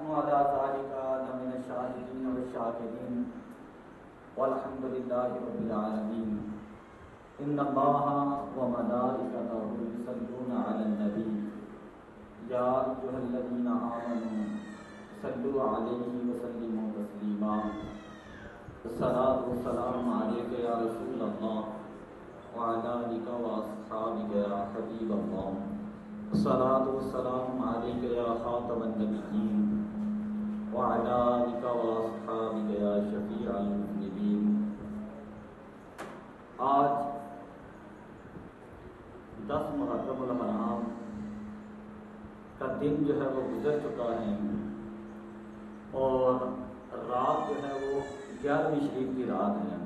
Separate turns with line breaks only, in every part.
وعلى ذلك لمن الشاهدين والشاكرين والحمد لله رب العالمين. إن الله وملائكته يصلون على النبي يا أيها الذين آمنوا صلوا عليه وسلموا تسليما. الصلاة والسلام عليك يا رسول الله وعلى آلك وأصحابك يا حبيب الله. الصلاة والسلام عليك يا خاتم النبيين وعلى آلك وأصحابك يا شفيع المذنبين. آج 10 محرم الحرام کا دن جو ہے وہ گزر چکا ہے اور رات جو ہے وہ 11ویں شریف کی رات ہے.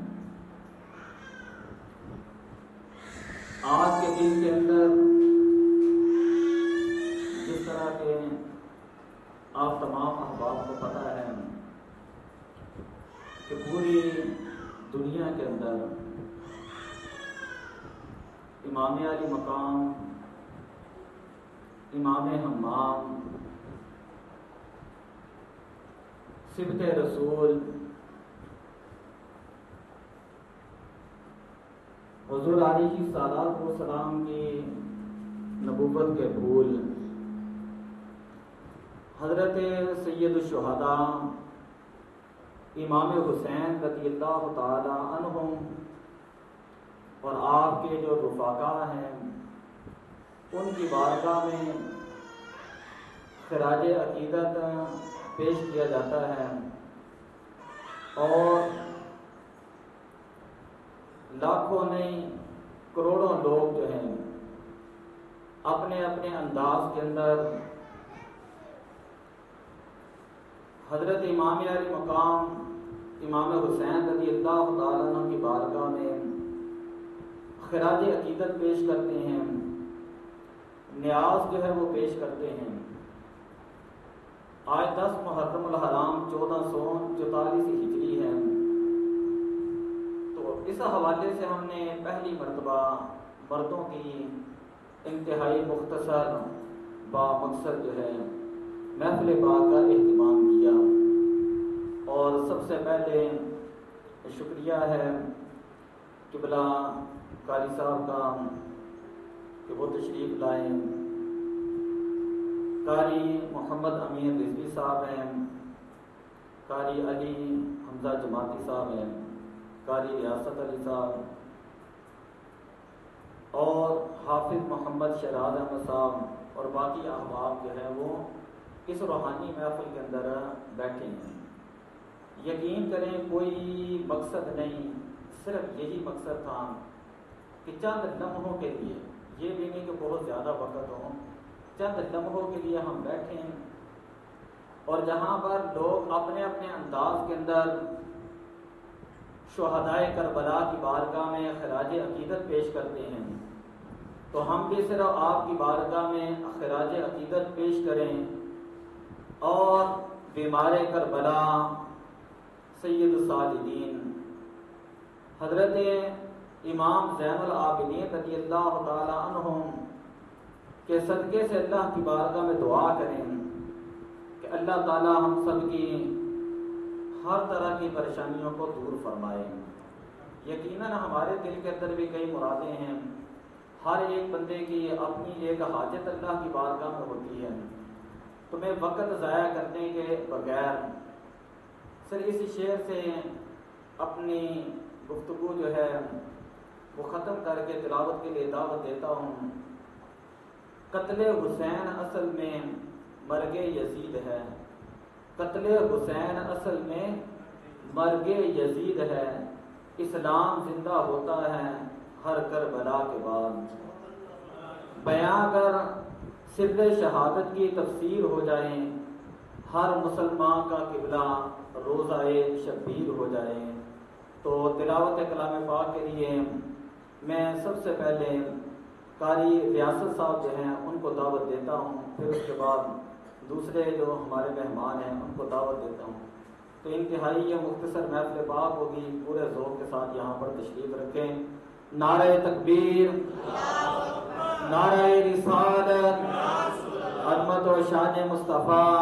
آج کے دن کے اندر جس طرح کے آپ تمام احباب کو پتہ ہے کہ پوری دنیا کے اندر امام علی مقام، امام حمام، صبت رسول، حضور علیہ الصلوۃ والسلام کی نبوت کے پھول حضرت سید الشہداء امام حسین رضی اللہ تعالی عنہم اور آپ کے جو رفقا ہیں ان کی بارگاہ میں خراج عقیدت پیش کیا جاتا ہے اور لاکھوں نہیں کروڑوں لوگ جو ہیں اپنے اپنے انداز کے اندر حضرت امام علی مقام امام حسین رضی اللہ تعالیٰ عنہ کی بارگاہ میں خراج عقیدت پیش کرتے ہیں، نیاز جو ہے وہ پیش کرتے ہیں. آج 10 محرم الحرام 1444 ہجری ہے، تو اس حوالے سے ہم نے پہلی مرتبہ مردوں کی انتہائی مختصر با مقصد جو ہے محفل پاک کا اہتمام کیا. اور سب سے پہلے شکریہ ہے قبلہ قاری صاحب کا کہ وہ تشریف لائیں. قاری محمد امین رضوی صاحب ہیں، قاری علی حمزہ جماعتی صاحب ہیں، قاری ریاست علی صاحب اور حافظ محمد شہراز احمد صاحب اور باقی احباب جو ہے وہ اس روحانی محفل کے اندر بیٹھے ہیں. یقین کریں کوئی مقصد نہیں، صرف یہی مقصد تھا کہ چند لمحوں کے لیے، یہ بھی نہیں کہ بہت زیادہ وقت ہو، چند لمحوں کے لیے ہم بیٹھیں اور جہاں پر لوگ اپنے اپنے انداز کے اندر شہدائے کربلا کی بارگاہ میں خراج عقیدت پیش کرتے ہیں، تو ہم بھی صرف آپ کی بارگاہ میں خراج عقیدت پیش کریں اور بیمار کربلا سید الساجدین حضرت امام زین العابدین رضی اللہ تعالی عنہم کے صدقے سے اللہ کی بارگاہ میں دعا کریں کہ اللہ تعالی ہم سب کی ہر طرح کی پریشانیوں کو دور فرمائے. یقیناً ہمارے دل کے اندر بھی کئی مرادیں ہیں، ہر ایک بندے کی اپنی ایک حاجت اللہ کی بارگاہ میں ہوتی ہے. تو میں وقت ضائع کرنے کے بغیر صرف اس شعر سے اپنی گفتگو جو ہے وہ ختم کر کے تلاوت کے لیے دعوت دیتا ہوں. قتل حسین اصل میں مرگ یزید ہے، قتل حسین اصل میں مرگ یزید ہے، اسلام زندہ ہوتا ہے ہر کربلا کے بعد. بیاں کر سر شہادت کی تفسیر ہو جائیں، ہر مسلمان کا قبلہ روزہ شبیر ہو جائے. تو تلاوت کلام پاک کے لیے میں سب سے پہلے قاری ریاست صاحب جو ہیں ان کو دعوت دیتا ہوں، پھر اس کے بعد دوسرے جو ہمارے مہمان ہیں ان کو دعوت دیتا ہوں. تو انتہائی یہ مختصر محفل پاک ہوگی، پورے ذوق کے ساتھ یہاں پر تشریف رکھیں. نعرہ تکبیر، نعرہ رسالت، عظمت و شان مصطفیٰ،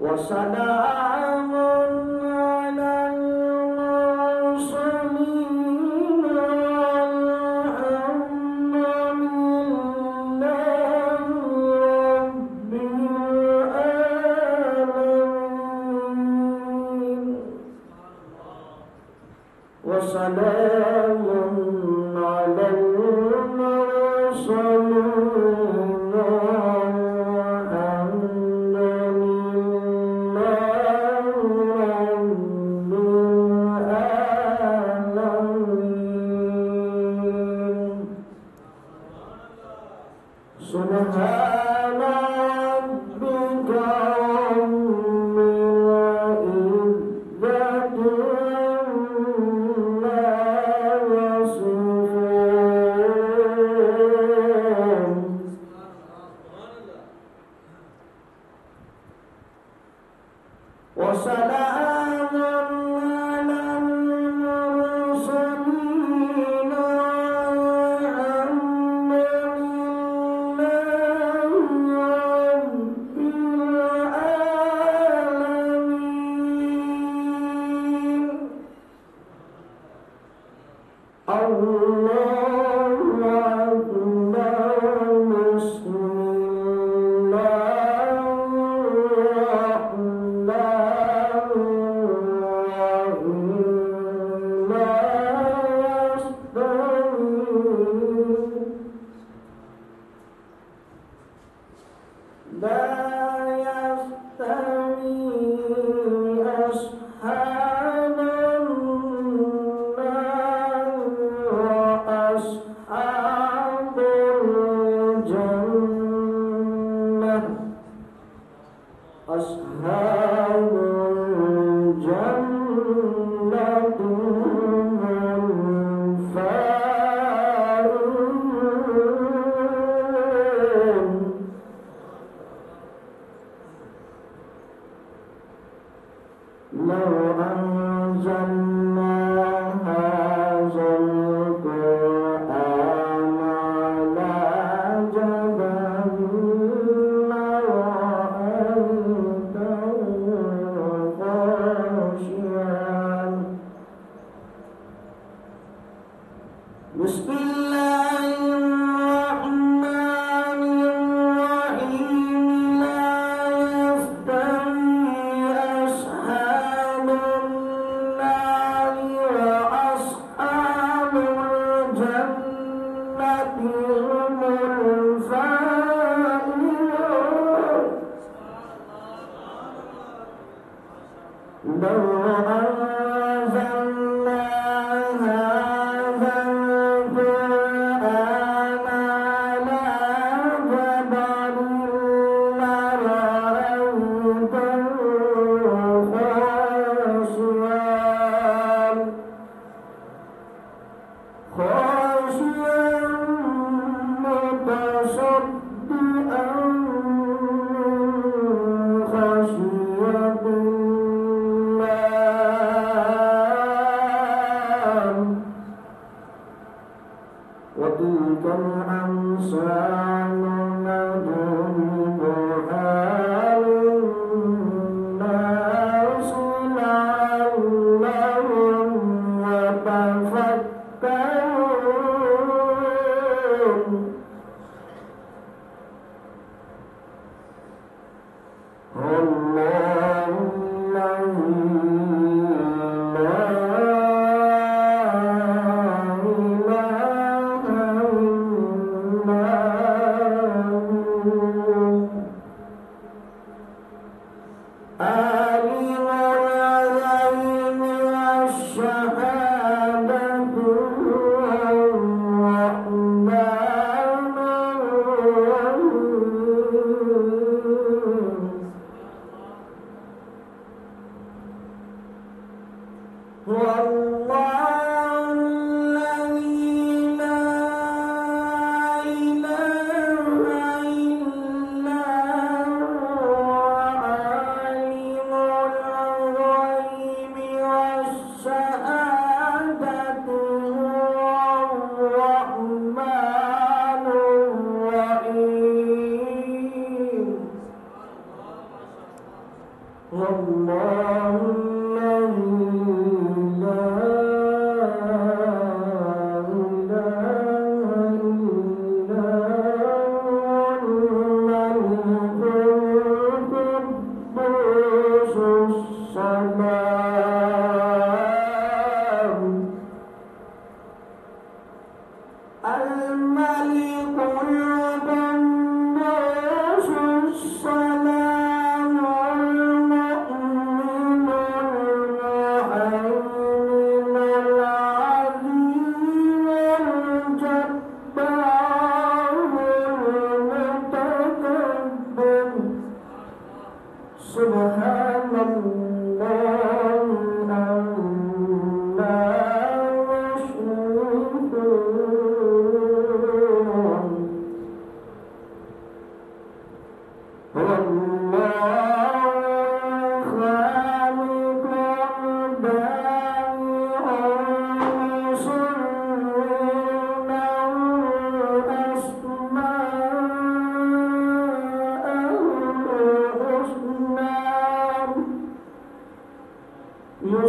وسلام على المرسلين والحمد لله رب العالمين. وسلام على المرسلين والحمد لله رب العالمين. سبحان ربك رب العزة عما يصفون. وسلام على المرسلين والحمد لله رب العالمين. الله أكبر. بسم الله الرحمن الرحيم. لا يستوي أصحاب النار وأصحاب الجنة. أصحاب الجنة هم الفائزون. لو أنزلنا هذا القرآن على جبل لرأيته خاشعا. بسم الله الرحمن الرحيم. لا يستوي أصحاب النار وأصحاب الجنة هم الفائزون. لو أنزلنا هذا القرآن على جبل لرأيته خاشعا متصدعا من خشية الله.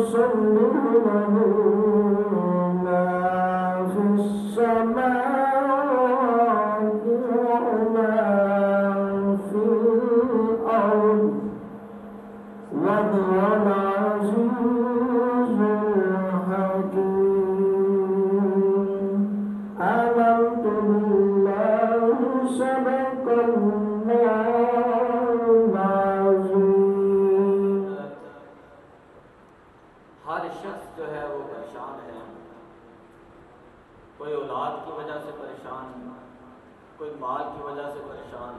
يسبح له ما في السماوات وما في الأرض وهو العزيز الحكيم آمنت بالله صدق الله العظيم.
ہر شخص جو ہے وہ پریشان ہے. کوئی اولاد کی وجہ سے پریشان، کوئی مال کی وجہ سے پریشان،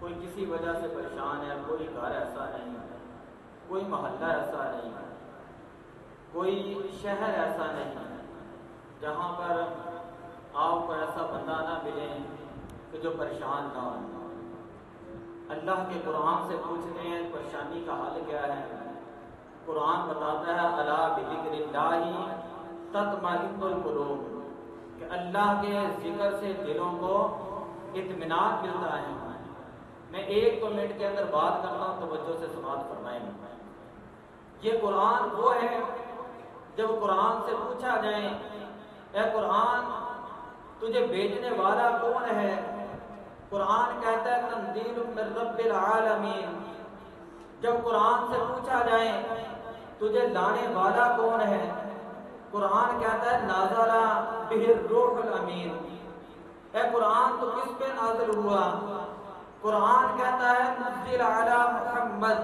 کوئی کسی وجہ سے پریشان ہے. کوئی گھر ایسا نہیں ہے، کوئی محلہ ایسا نہیں ہے، کوئی شہر ایسا نہیں ہے جہاں پر آپ کو ایسا بندہ نہ ملے کہ جو پریشان نہ ہو. اللہ کے قرآن سے پوچھتے ہیں پریشانی کا حل کیا ہے. قرآن بتاتا ہے الا بذکر اللہ تطمئن القلوب، کہ اللہ کے ذکر سے دلوں کو اطمینان ملتا ہے. میں 1-2 منٹ کے اندر بات کرتا ہوں، توجہ سے سماعت فرمائیں. یہ قرآن وہ ہے جب قرآن سے پوچھا جائے اے قرآن تجھے بھیجنے والا کون ہے، قرآن کہتا ہے تنزیل من رب العالمین. جب قرآن سے پوچھا جائے تجھے لانے والا کون ہے، قرآن کہتا ہے نازل بہ الروح الامین. اے قرآن تو کس پہ نازل ہوا، قرآن کہتا ہے نزل علی محمد.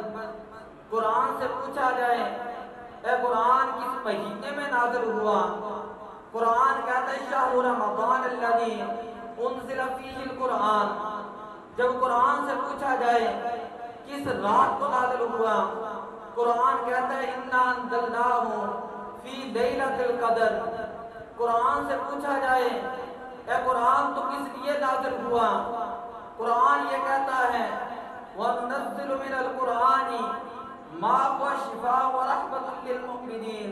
قرآن سے پوچھا جائے اے قرآن کس مہینے میں نازل ہوا، قرآن کہتا ہے شہر رمضان الذی انزل فیہ القرآن. جب قرآن سے پوچھا جائے کس رات کو نازل ہوا، قرآن کہتا ہے انا انزلناہ فی لیلۃ القدر. قرآن سے پوچھا جائے اے قرآن تو کس لیے نازل ہوا، قرآن یہ کہتا ہے وَنُنَزِّلُ مِنَ الْقُرْآنِ مَا هُوَ شِفَاءٌ وَرَحْمَةٌ لِّلْمُؤْمِنِينَ.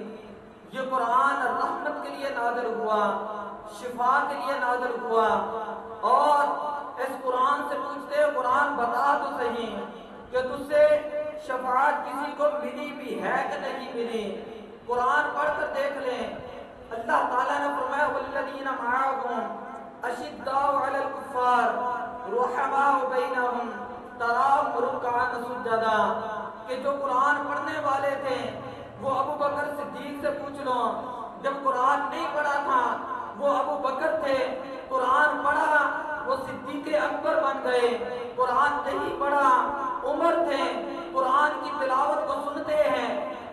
یہ قرآن رحمت کے لیے نازل ہوا، شفا کے لیے نازل ہوا. اور اس قرآن سے پوچھتے ہیں قرآن بتا تو صحیح کہ تجھ سے شفاعت کسی کو ملی بھی ہے کہ نہیں ملی. قرآن پڑھ کر دیکھ لیں. اللہ تعالیٰ نے فرمایا وَالَّذِينَ مَعَهُمْ أَشِدَّاءُ عَلَى الْكُفَّارِ رُحَمَاءُ بَيْنَهُمْ تَرَاهُمْ رُكَّعًا سُجَّدًا. کہ جو قرآن پڑھنے والے تھے وہ ابو بکر صدیق سے پوچھ لو، جب قرآن نہیں پڑھا تھا وہ ابو بکر تھے، قرآن پڑھا وہ صدیق اکبر بن گئے. قرآن نہیں پڑھا عمر تھے، قرآن کی تلاوت کو سنتے ہیں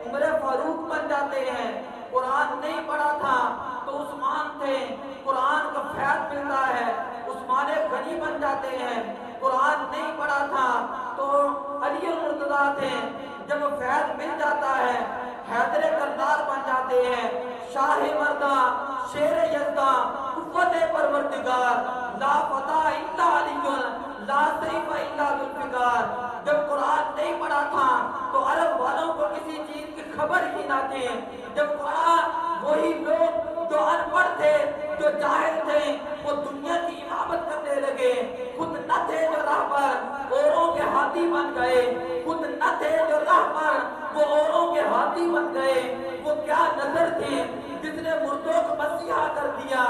عمر فاروق بن جاتے ہیں. قرآن نہیں پڑھا تھا تو عثمان تھے، قرآن کا فیض ملتا ہے عثمان غنی بن جاتے ہیں. قرآن نہیں پڑھا تھا تو علی المرتضیٰ تھے، جب فیض مل جاتا ہے حیدر کردار بن جاتے ہیں. شاہ مردہ شیر یزدہ قوت پروردگار لا فتح الا علی لا سیف الا ذوالفقار. جب قرآن نہیں پڑھا تھا تو عرب والوں کو کسی چیز کی خبر ہی نہ تھی. جب قرآن وہی لوگ جو ان پڑھ تھے جو جاہل تھے وہ دنیا کی امامت کرنے لگے، خود نہ تھے جو راہ پر اوروں کے ہاتھی بن گئے، خود نہ تھے جو راہ پر وہ اوروں کے ہاتھی بن گئے. وہ کیا نظر تھی جس نے مردوں کو مسیحا کر دیا.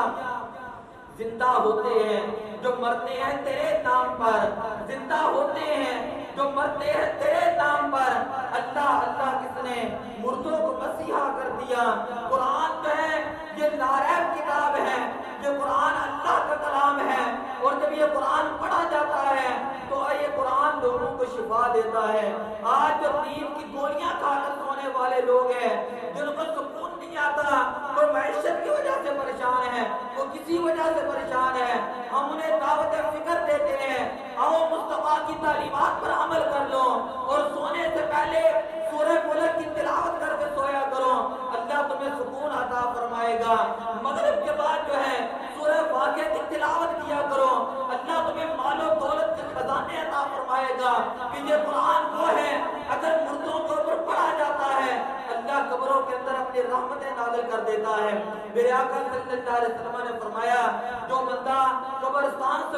زندہ ہوتے ہیں جو مرتے ہیں تیرے نام پر، زندہ ہوتے ہیں جو مرتے ہیں تیرے نام پر. اللہ اللہ کس نے مردوں کو مسیحا کر دیا. قرآن جو ہے یہ لاریب کتاب ہے، یہ قرآن اللہ کا کلام ہے. اور جب یہ قرآن پڑھا جاتا ہے تو یہ قرآن لوگوں کو شفا دیتا ہے. آج جو نیند کی گولیاں کھا کر سونے والے لوگ ہیں جن کو سکون نہیں آتا، وہ معیشت کی وجہ سے پریشان ہے، وہ کسی وجہ سے پریشان ہے، ہم انہیں دعوت فکر دیتے ہیں آؤ مصطفیٰ کی تعلیمات پر عمل کر لو اور سونے سے پہلے سورہ ملک کی تلاوت کر کے سویا کرو، اللہ تمہیں سکون عطا فرمائے گا. مغرب کے بعد جو ہے سورہ واقعہ کی تلاوت کیا کرو، اللہ تمہیں مال و دولت کے خزانے عطا فرمائے گا. کہ یہ قرآن وہ ہے اگر مردوں کے اوپر پڑھا جاتا ہے اللہ قبروں کے اندر اپنی رحمتیں نازل کر دیتا ہے. میرے آقا صلی اللہ علیہ وسلم نے فرمایا جو بندہ قبرستان سے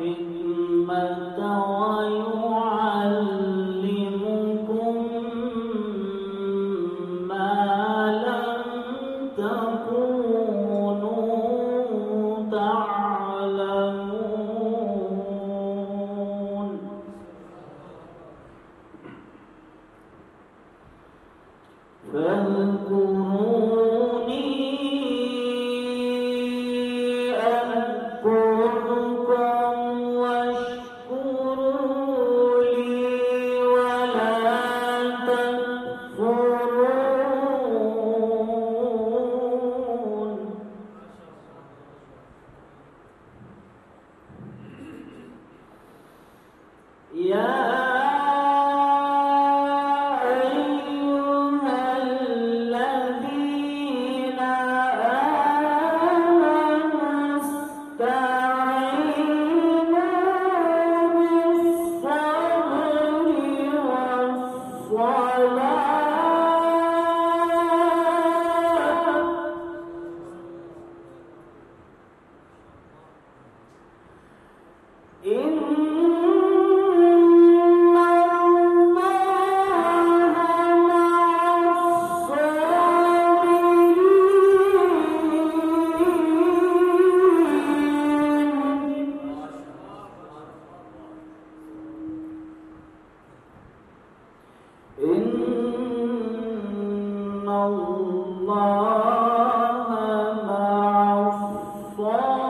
والحكمة ويعلمكم ما لم تكونوا تعلمون فاذكروني أذكركم واشكروا لي ولا تكفرون يا أيها الذين آمنوا استعينوا بالصبر والصلاة إن الله مع الصابرين. إن الله مع الصابرين.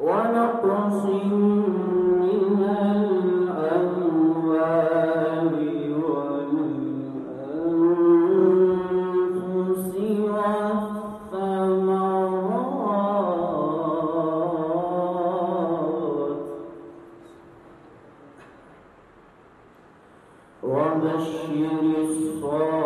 ونقص من الأموال والأنفس والثمرات وبشر الصابرين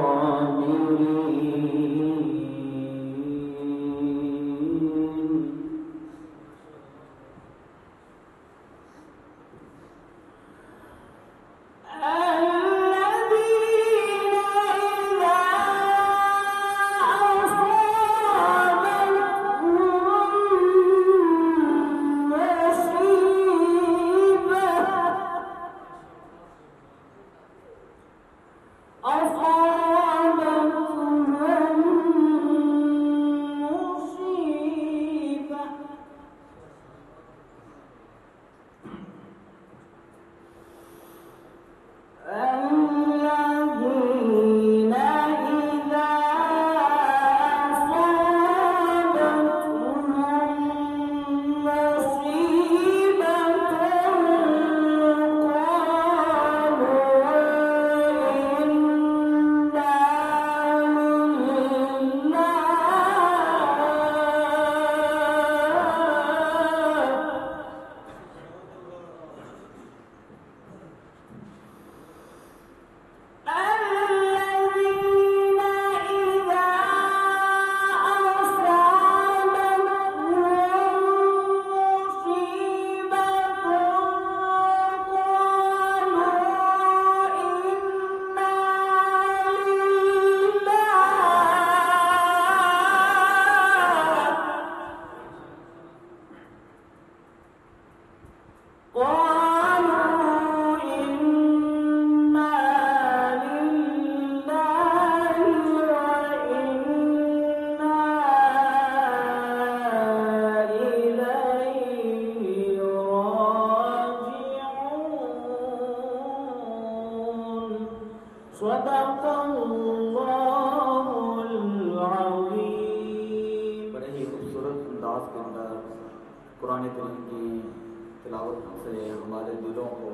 صدق اللہ العظیم.
بڑے ہی خوبصورت انداز کے اندر قرآن کریم کی تلاوت سے ہمارے دلوں کو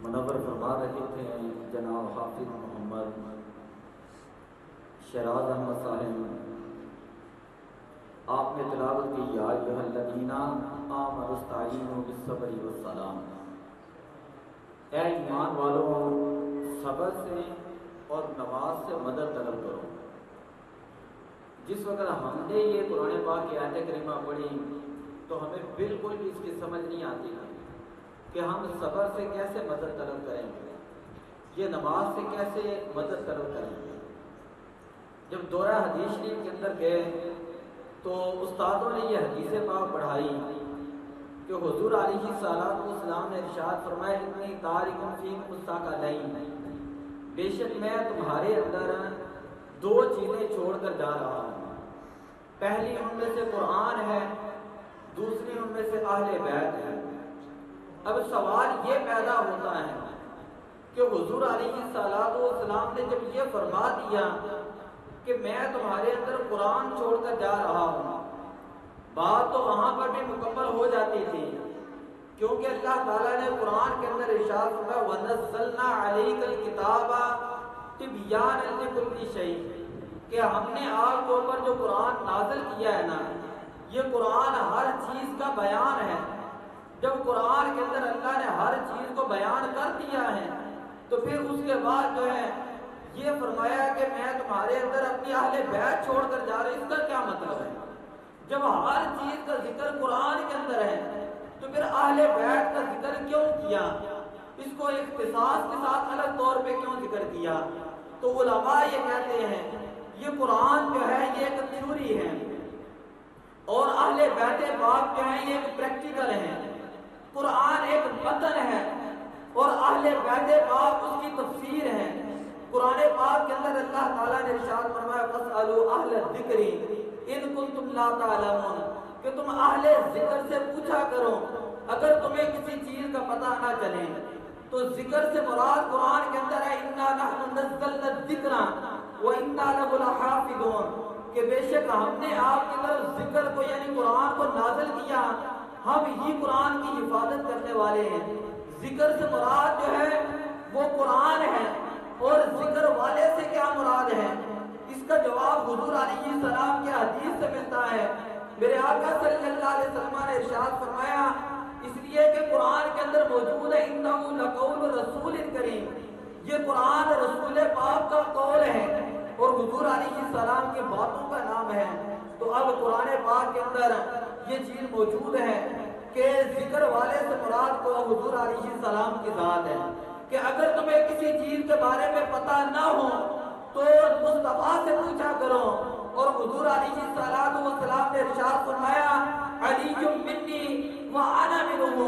منور فرما رہے تھے جناب حافظ محمد شیراز احمد صاحب. آپ نے تلاوت کی یا ایھا الذین آمنوا استعینوا بالصبر والصلاۃ. اے ایمان والوں، صبر سے اور نماز سے مدد طلب کرو. جس وقت ہم نے یہ قرآن پاک کی آیت کریمہ پڑھی تو ہمیں بالکل بھی اس کی سمجھ نہیں آتی کہ ہم صبر سے کیسے مدد طلب کریں گے، یہ نماز سے کیسے مدد طلب کریں گے. جب دورہ حدیث شریف کے اندر گئے تو استادوں نے یہ حدیث پاک پڑھائی کہ حضور علیہ السلام نے ارشاد فرمایا اتنی تارک فیکم الثقلین، بے شک میں تمہارے اندر دو چیزیں چھوڑ کر جا رہا ہوں. پہلی ان میں سے قرآن ہے، دوسری ان میں سے اہل بیت ہے. اب سوال یہ پیدا ہوتا ہے کہ حضور علیہ السلام نے جب یہ فرما دیا کہ میں تمہارے اندر قرآن چھوڑ کر جا رہا ہوں، بات تو وہاں پر بھی مکمل ہو جاتی تھی، کیونکہ اللہ تعالیٰ نے قرآن کے اندر ارشاد فرمایا وَنَزَّلْنَا عَلَيْكَ الْكِتَابَ تِبْيَانًا لِكُلِّ شَيْءٍ، کہ ہم نے آپ کے اوپر جو قرآن نازل کیا ہے نا، یہ قرآن ہر چیز کا بیان ہے. جب قرآن کے اندر اللہ نے ہر چیز کو بیان کر دیا ہے تو پھر اس کے بعد جو ہے یہ فرمایا کہ میں تمہارے اندر اپنی اہل بیت چھوڑ کر جا رہا ہوں. اس کا کیا مطلب ہے؟ جب ہر چیز کا ذکر قرآن کے اندر ہے تو پھر اہل بیت کا ذکر کیوں کیا؟ اس کو اختصاص کے ساتھ الگ طور پہ کیوں ذکر کیا؟ تو علماء یہ کہتے ہیں یہ قرآن جو ہے یہ ایک تھیوری ہے اور اہل بیت پاک جو ہیں یہ ایک پریکٹیکل ہے. قرآن ایک متن ہے اور اہل بیت پاک اس کی تفسیر ہے. قرآن پاک کے اندر اللہ تعالیٰ نے ارشاد فرمایا فاسألوا اہل الذکر ان کنتم لا تعلمون کہ تم اہل ذکر سے پوچھا کرو اگر تمہیں کسی چیز کا پتہ نہ چلے. تو ذکر سے مراد قرآن کے اندر ہے انا نحن نزلنا الذکر وانا له لحافظون کہ بے شک ہم نے آپ کی طرف ذکر کو یعنی قرآن کو نازل کیا, ہم ہی قرآن کی حفاظت کرنے والے ہیں. ذکر سے مراد جو ہے وہ قرآن ہے, اور ذکر والے سے کیا مراد ہے اس کا جواب حضور علیہ السلام کے حدیث سے ملتا ہے. میرے آقا صلی اللہ علیہ وسلم نے ارشاد فرمایا اس لیے کہ قرآن کے اندر موجود ہے انہ لقول رسول کریم, یہ قرآن رسول پاک کا قول ہے اور حضور علیہ السلام کی باتوں کا نام ہے. تو اب قرآن پاک کے اندر یہ چیز موجود ہے کہ ذکر والے سے مراد کو حضور علیہ السلام کی ذات ہے کہ اگر تمہیں کسی چیز کے بارے میں پتہ نہ ہو تو مصطفیٰ سے پوچھا کرو. اور حضور علیہ السلام نے ارشاد فرمایا علی منی وانا منہ,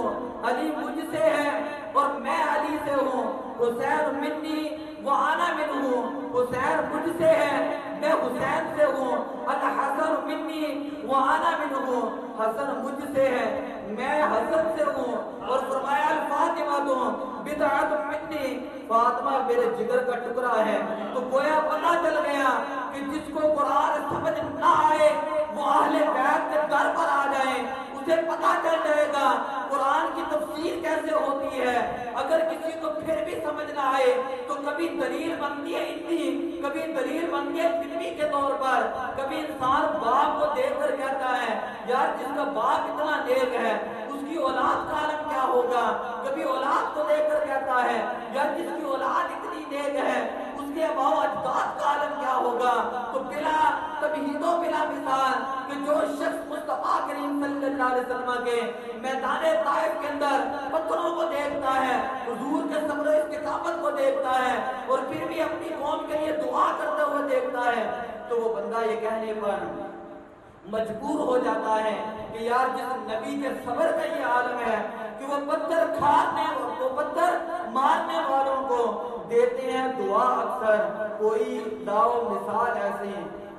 علی مجھ سے ہے اور میں علی سے ہوں. حسین منی وانا منہ, حسین مجھ سے ہے میں حسین سے ہوں. الحسن منی وانا منہ, حسن مجھ سے ہے میں حسن سے ہوں. اور فرمایا الفاطمہ بدعۃ منی, فاطمہ میرے جگر کا ٹکڑا ہے. تو گویا پتہ چل گیا کہ جس کو قرآن سمجھ نہ آئے وہ اہل بیت کے در پر آ جائیں, اسے پتہ چل جائے گا قرآن کی تفسیر کیسے ہوتی ہے. اگر کسی کو پھر بھی سمجھ نہ آئے تو کبھی دلیل بنتی ہے اتنی, کبھی دلیل بنتی ہے فطری کے طور پر. کبھی انسان باپ کو دیکھ کر کہتا ہے یار جس کا باپ اتنا نیک ہے اس کی اولاد کا عالم کیا ہوگا. کبھی اولاد کو دیکھ کر کہتا ہے یار جس کی اولاد اتنی نیک ہے اس کے اباء و اجداد کا عالم کیا ہوگا. تو بلا تمہید و بلا مثال کہ جو شخص مصطفیٰ کریم صلی اللہ علیہ وسلم کے میدان طائف کے اندر پتھروں کو دیکھتا ہے, حضور کے صبر و استقامت کو دیکھتا ہے اور پھر بھی اپنی قوم کے لیے دعا کرتے ہوئے دیکھتا ہے, تو وہ بندہ یہ کہنے پر مجبور ہو جاتا ہے کہ یار جس نبی کے صبر کا یہ عالم ہے کہ وہ پتھر کھانے وہ پتھر مارنے والوں کو دیتے ہیں دعا. اکثر کوئی داؤ مثال ایسی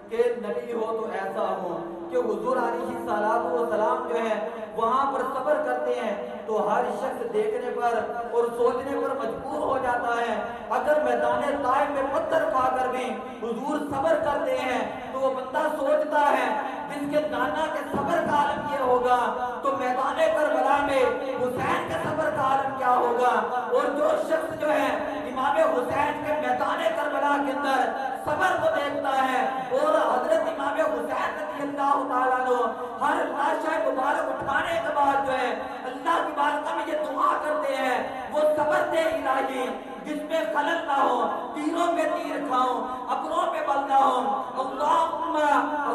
کہ نبی ہو تو ایسا ہو کہ حضور علیہ السلام جو ہے وہاں پر صبر کرتے ہیں تو ہر شخص دیکھنے پر اور سوچنے پر مجبور ہو جاتا ہے. اگر میدان طائف میں پتھر کھا کر بھی حضور صبر کرتے ہیں تو وہ بندہ سوچتا ہے جس کے نانا کے صبر کا عالم یہ ہوگا تو میدان کربلا میں حسین کے صبر کا عالم کیا ہوگا. اور جو شخص جو ہے امام حسین کے میدان کربلا کے اندر صبر کو دیکھتا ہے اور حضرت امام حسین رضی اللہ تعالیٰ عنہ ہر لاشہ مبارک اٹھانے کے بعد جو ہے اللہ کی بارگاہ میں یہ دعا کرتے ہیں وہ صبر دے الہی جس میں خلل نہ ہو, تیروں پہ تیر کھاؤں اپنوں پہ بل نہ ہو. اللہم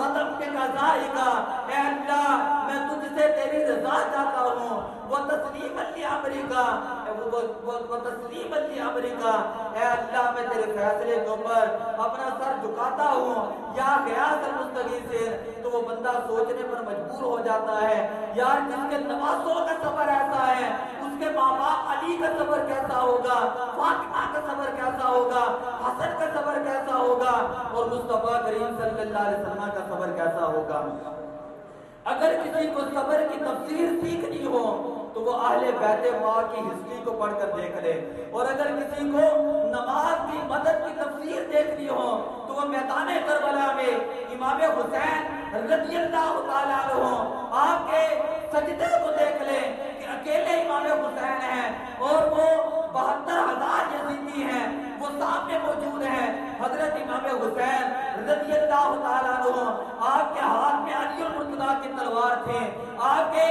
رضم کے قضائی کا, اے اللہ میں تجھ سے تیری رضا چاہتا ہوں. وہ تسلیم امریکہ وہ تسلیم امریکہ, اے اللہ میں تیرے فیصلے کے اوپر اپنا سر جھکاتا ہوں. یا غیاث المستغیثین, تو وہ بندہ سوچنے پر مجبور ہو جاتا ہے یار جس کے نواسوں کا صبر ایسا ہے اس کے ماں باپ علی کا صبر کیسا ہوگا, فاطمہ کا صبر کیسا ہوگا, حسن کا صبر کیسا ہوگا, اور مصطفیٰ کریم صلی اللہ علیہ وسلم کا صبر کیسا ہوگا. اگر کسی کو صبر کی تفسیر سیکھنی ہو تو وہ اہل بیت پاک کی ہسٹری کو پڑھ کر دیکھ لے, اور اگر کسی کو نماز کی مدد کی تفسیر دیکھنی ہو تو وہ میدان کربلا میں امام حسین رضی اللہ تعالیٰ عنہ آپ کے سجدے کو دیکھ لیں کہ اکیلے امام حسین ہیں اور وہ 72,000 یزیدی ہیں وہ سامنے موجود ہیں. حضرت امام حسین رضی اللہ تعالیٰ عنہ آپ کے ہاتھ میں علی المرتضیٰ کی تلوار تھی, آپ کے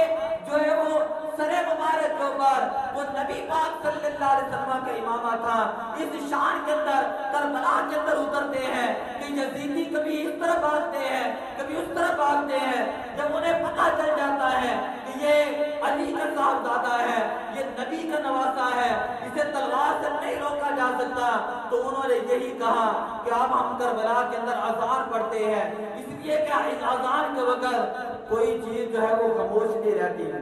جو ہے وہ سر مبارک کے اوپر وہ نبی پاک صلی اللہ علیہ وسلم کا امامہ تھا. اس شان کے اندر کربلا کے اندر اترتے ہیں کہ یزیدی کبھی اس طرف بھاگتے ہیں کبھی اس طرف بھاگتے ہیں. جب انہیں پتہ چل جاتا ہے کہ یہ علی کا صاحبزادہ ہے, یہ نبی کا نواسا ہے, اسے تلوار سے نہیں روکا جا سکتا, تو انہوں نے یہی کہا کہ اب ہم کربلا کے اندر اذان پڑھتے ہیں, اس لیے کہ اس اذان کے وقت کوئی چیز جو ہے وہ خاموش نہیں رہتی.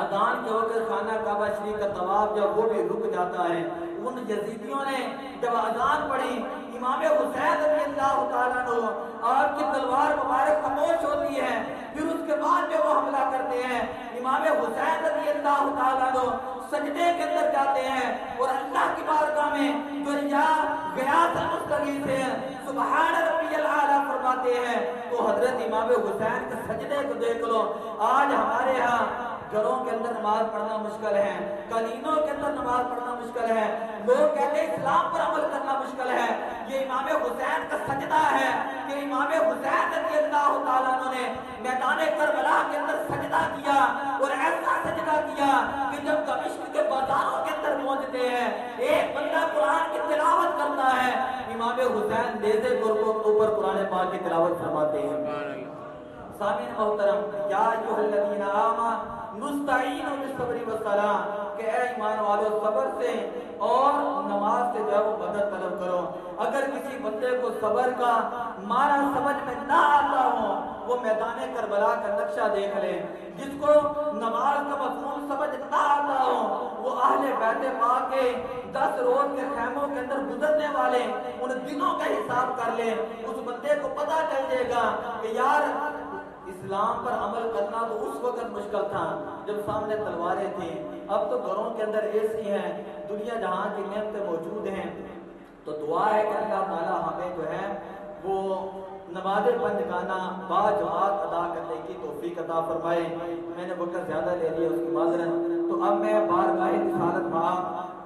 اذان کے وقت خانہ کعبہ شریف کا طواف جب وہ بھی رک جاتا ہے, ان یزیدیوں نے جب اذان پڑھی، امام حسین رضی اللہ تعالیٰ عنہ آپ کی تلوار مبارک خاموش ہوتی ہے، پھر اس کے بعد جو وہ حملہ کرتے ہیں، امام حسین رضی اللہ تعالیٰ عنہ سجدے کے اندر جاتے ہیں اور اللہ کی بارگاہ میں جو غیاث المستغیث ہے سبحان ربی الاعلیٰ فرماتے ہیں، تو حضرت امام حسین کے سجدے کو دیکھ لو۔ آج ہمارے ہاں گھروں کے اندر نماز پڑھنا مشکل ہے، قالینوں کے اندر نماز پڑھنا مشکل ہے، لوگ کہتے ہیں اسلام پر عمل کرنا مشکل ہے۔ یہ امام حسین کا سجدہ ہے کہ امام حسین رضی اللہ تعالیٰ عنہ نے میدان کربلا کے اندر سجدہ کیا، اور ایسا سجدہ کیا کہ جب دمشق کے بازاروں کے اندر پہنچتے ہیں، ایک بندہ قرآن کی تلاوت کرتا ہے، امام حسین نیزے کے اوپر قرآن پاک کی تلاوت فرماتے ہیں۔ سامعین محترم، یا ایھا الذین آمنوا نستعین بالصبر والصلاۃ، کہ اے ایمان والو صبر سے اور نماز سے جو ہے وہ مدد طلب کرو۔ اگر کسی بندے کو صبر کا معنی سمجھ میں نہ آتا ہو، وہ میدان کربلا کا نقشہ دیکھ لے۔ جس کو نماز کا مفہوم سمجھ نہ آتا ہو، وہ اہل بیت پاک کے 10 روز کے خیموں کے اندر گزرنے والے ان دنوں کا حساب کر لے، اس بندے کو پتہ چل جائے گا کہ یار اسلام پر عمل کرنا تو اس وقت مشکل تھا جب سامنے تلواریں تھیں، اب تو گھروں کے اندر اے سی ہیں، دنیا جہاں کی نعمتیں موجود ہیں۔ تو دعا ہے کہ اللہ تعالیٰ ہمیں جو ہے وہ نماز پنجگانہ با جماعت ادا کرنے کی توفیق عطا فرمائے۔ میں نے وقت زیادہ لے لیا، اس کی معذرت۔ تو اب میں بارگاہ رسالت پاک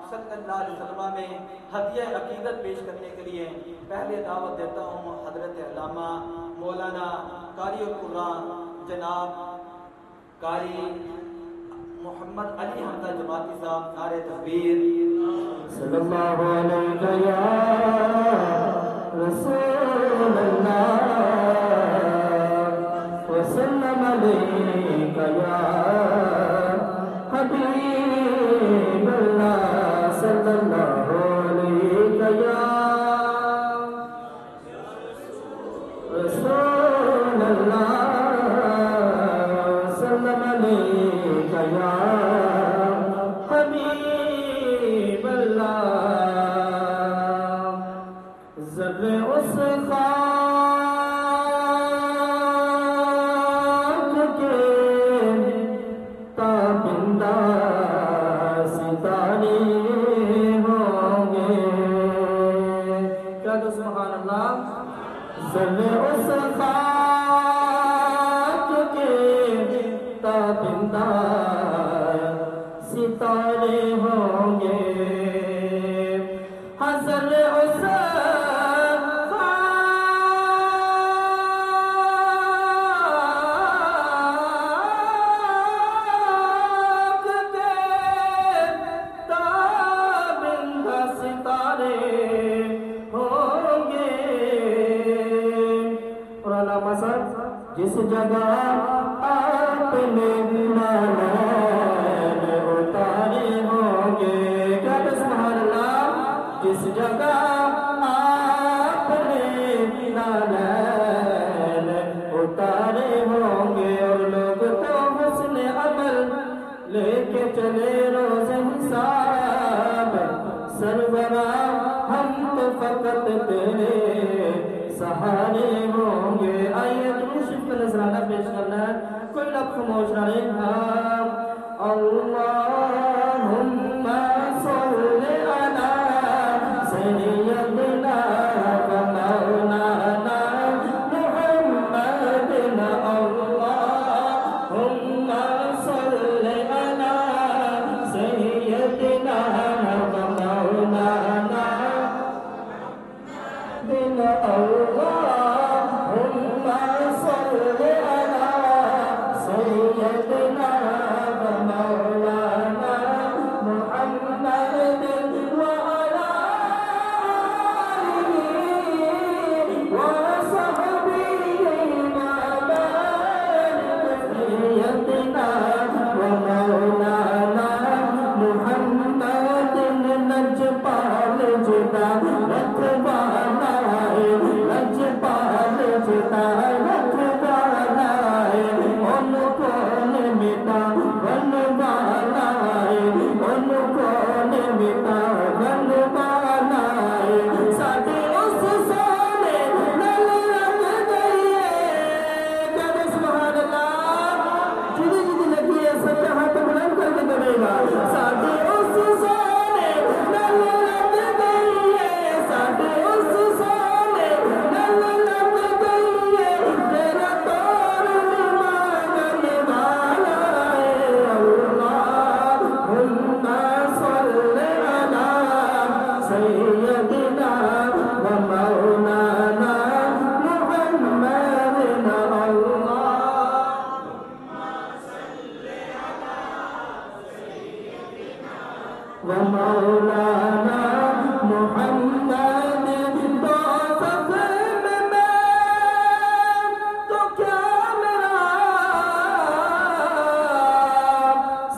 صلی اللہ علیہ وسلم میں ہدیہ عقیدت پیش کرنے کے لیے پہلے دعوت دیتا ہوں حضرت علامہ مولانا قاری القرآن جناب قاری محمد علی حمزہ جماعتی صاحب، نعرہ تکبیر۔
صلی اللہ علیہ یا رسول اللہ وسلم علیہ یا حبیب اللہ، صلی اللہ علیہ یا رسول اللہ وسلم علیہ یا حبیب اللہ۔ ذرے اس خاک کے تابندہ ستارے ہوں گے، کیا تو سبحان اللہ۔ ذرے اس خاک کے تابندہ ستارے ہوں گے، حضر اس خاک کے تابندہ ستارے ہوں گے۔ اور علامہ صاحب جس جگہ آپ نے نالین اتارے ہوں گے، کیا سبحان اللہ، جس جگہ آپ نے نالین اتارے ہوں گے، اور لوگ تو حسن عمل لے کے چلے روز حساب، سربراہ ہم تو فقط تیرے سہارے ہوں گے۔ آئیے درود شریف کا نذرانہ پیش کرنا ہے، کوئی لب خاموش نہ رہے۔ اللہم صلی علی سیدنا و مولانا محمد، اللہم صلی علی سیدنا و مولانا بن اللہم صلی علی سیدنا و مولانا محمد وعلی سيدنا ومولانا محمد ومولانا محمد تو سفر میں تو کیا میرا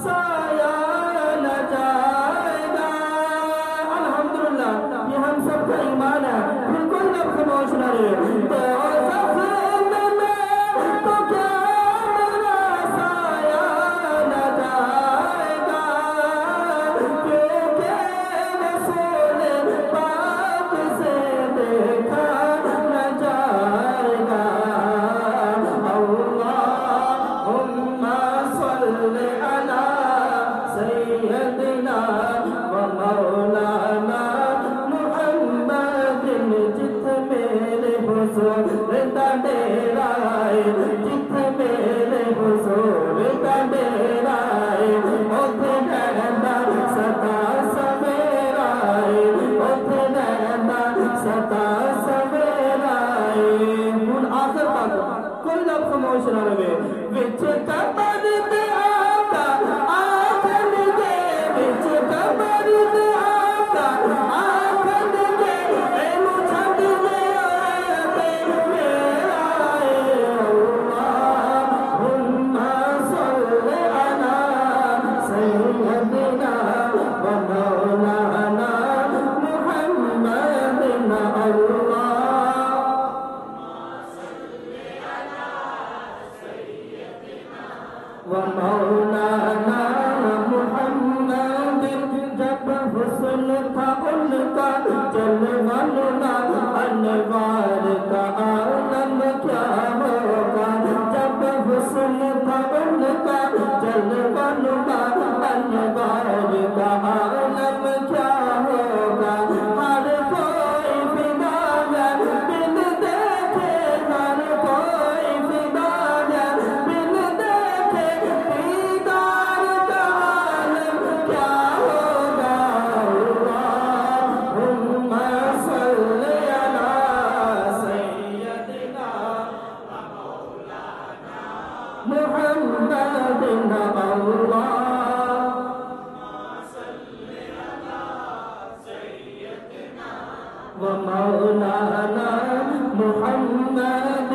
سایہ نہ جائے گا۔ الحمدللہ یہ ہم سب کا ایمان ہے، بالکل جب خاموش نہ رہے تو سفر میں تو کیا میرا سایہ نہ جائے گا، کیونکہ رسول پاک سے دیکھا نہ جائے گا۔ اللہم صلی علی سیدنا و مولانا محمد، جت میرے حضور دا ڈیرا ہے، جت میرے حضور دا ڈیرا ہے، اوتھے رہندا سدا سویرا ہے، اوتھے رہندا سدا سویرا ہے۔ ہن آخر تک کوئی لب خاموش نہ رہے، وچ قبر تے آقا آکھن گے، وچ قبر تے آقا آکھن گے، اینو چھڈ دے تے میرا ہے۔ اللہم صلی علی سیدنا و مولانا محمد ومولانا محمد، جب حسن تھا ان کا جلوہ نما انوار کا عالم کیا ہوگا، جب حسن تھا ان کا جلوہ نما انوار کا عالم کیا ہوگا۔ ہر کوئی فدا ہے بن دیکھے، ہر کوئی فدا ہے بن دیکھے، دیدار کا عالم کیا ہوگا۔ اللہم صلی علی سیدنا محمد ومولانا محمد،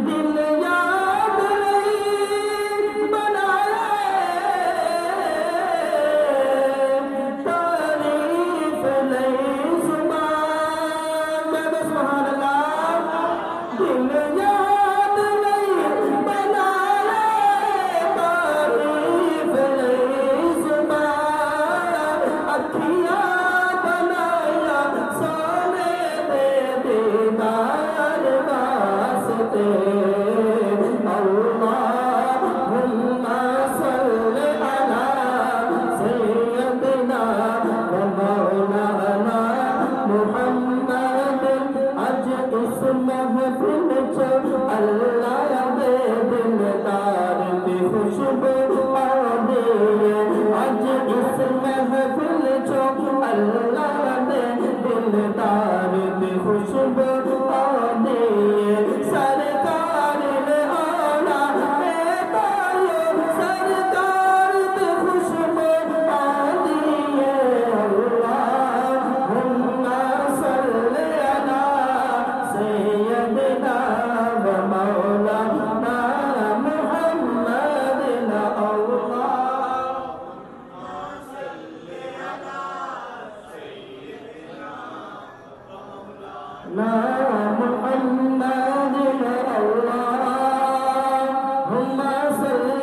دل یاد نہیں بنائے، تعریف نہیں زبان، سبحان اللہ، دل یاد نہیں بنائے، تعریف نہیں زبان، اکھیاں بنایا سونے دے دیدار واسطے۔ اللہم صلی علی سیدنا و مولانا محمد، اج اس محفل چ اللہ دے دلدار دی خوشبو آدی ہے، اج اس محفل چ اللہ دے دلدار دی خوشبو آدی ہے۔ سرکار نے آنا اے تایو، سرکار دی خوشبو آدی ہے۔ اللہم صلی علی سیدنا و مولانا محمد، محمد اللہم صلی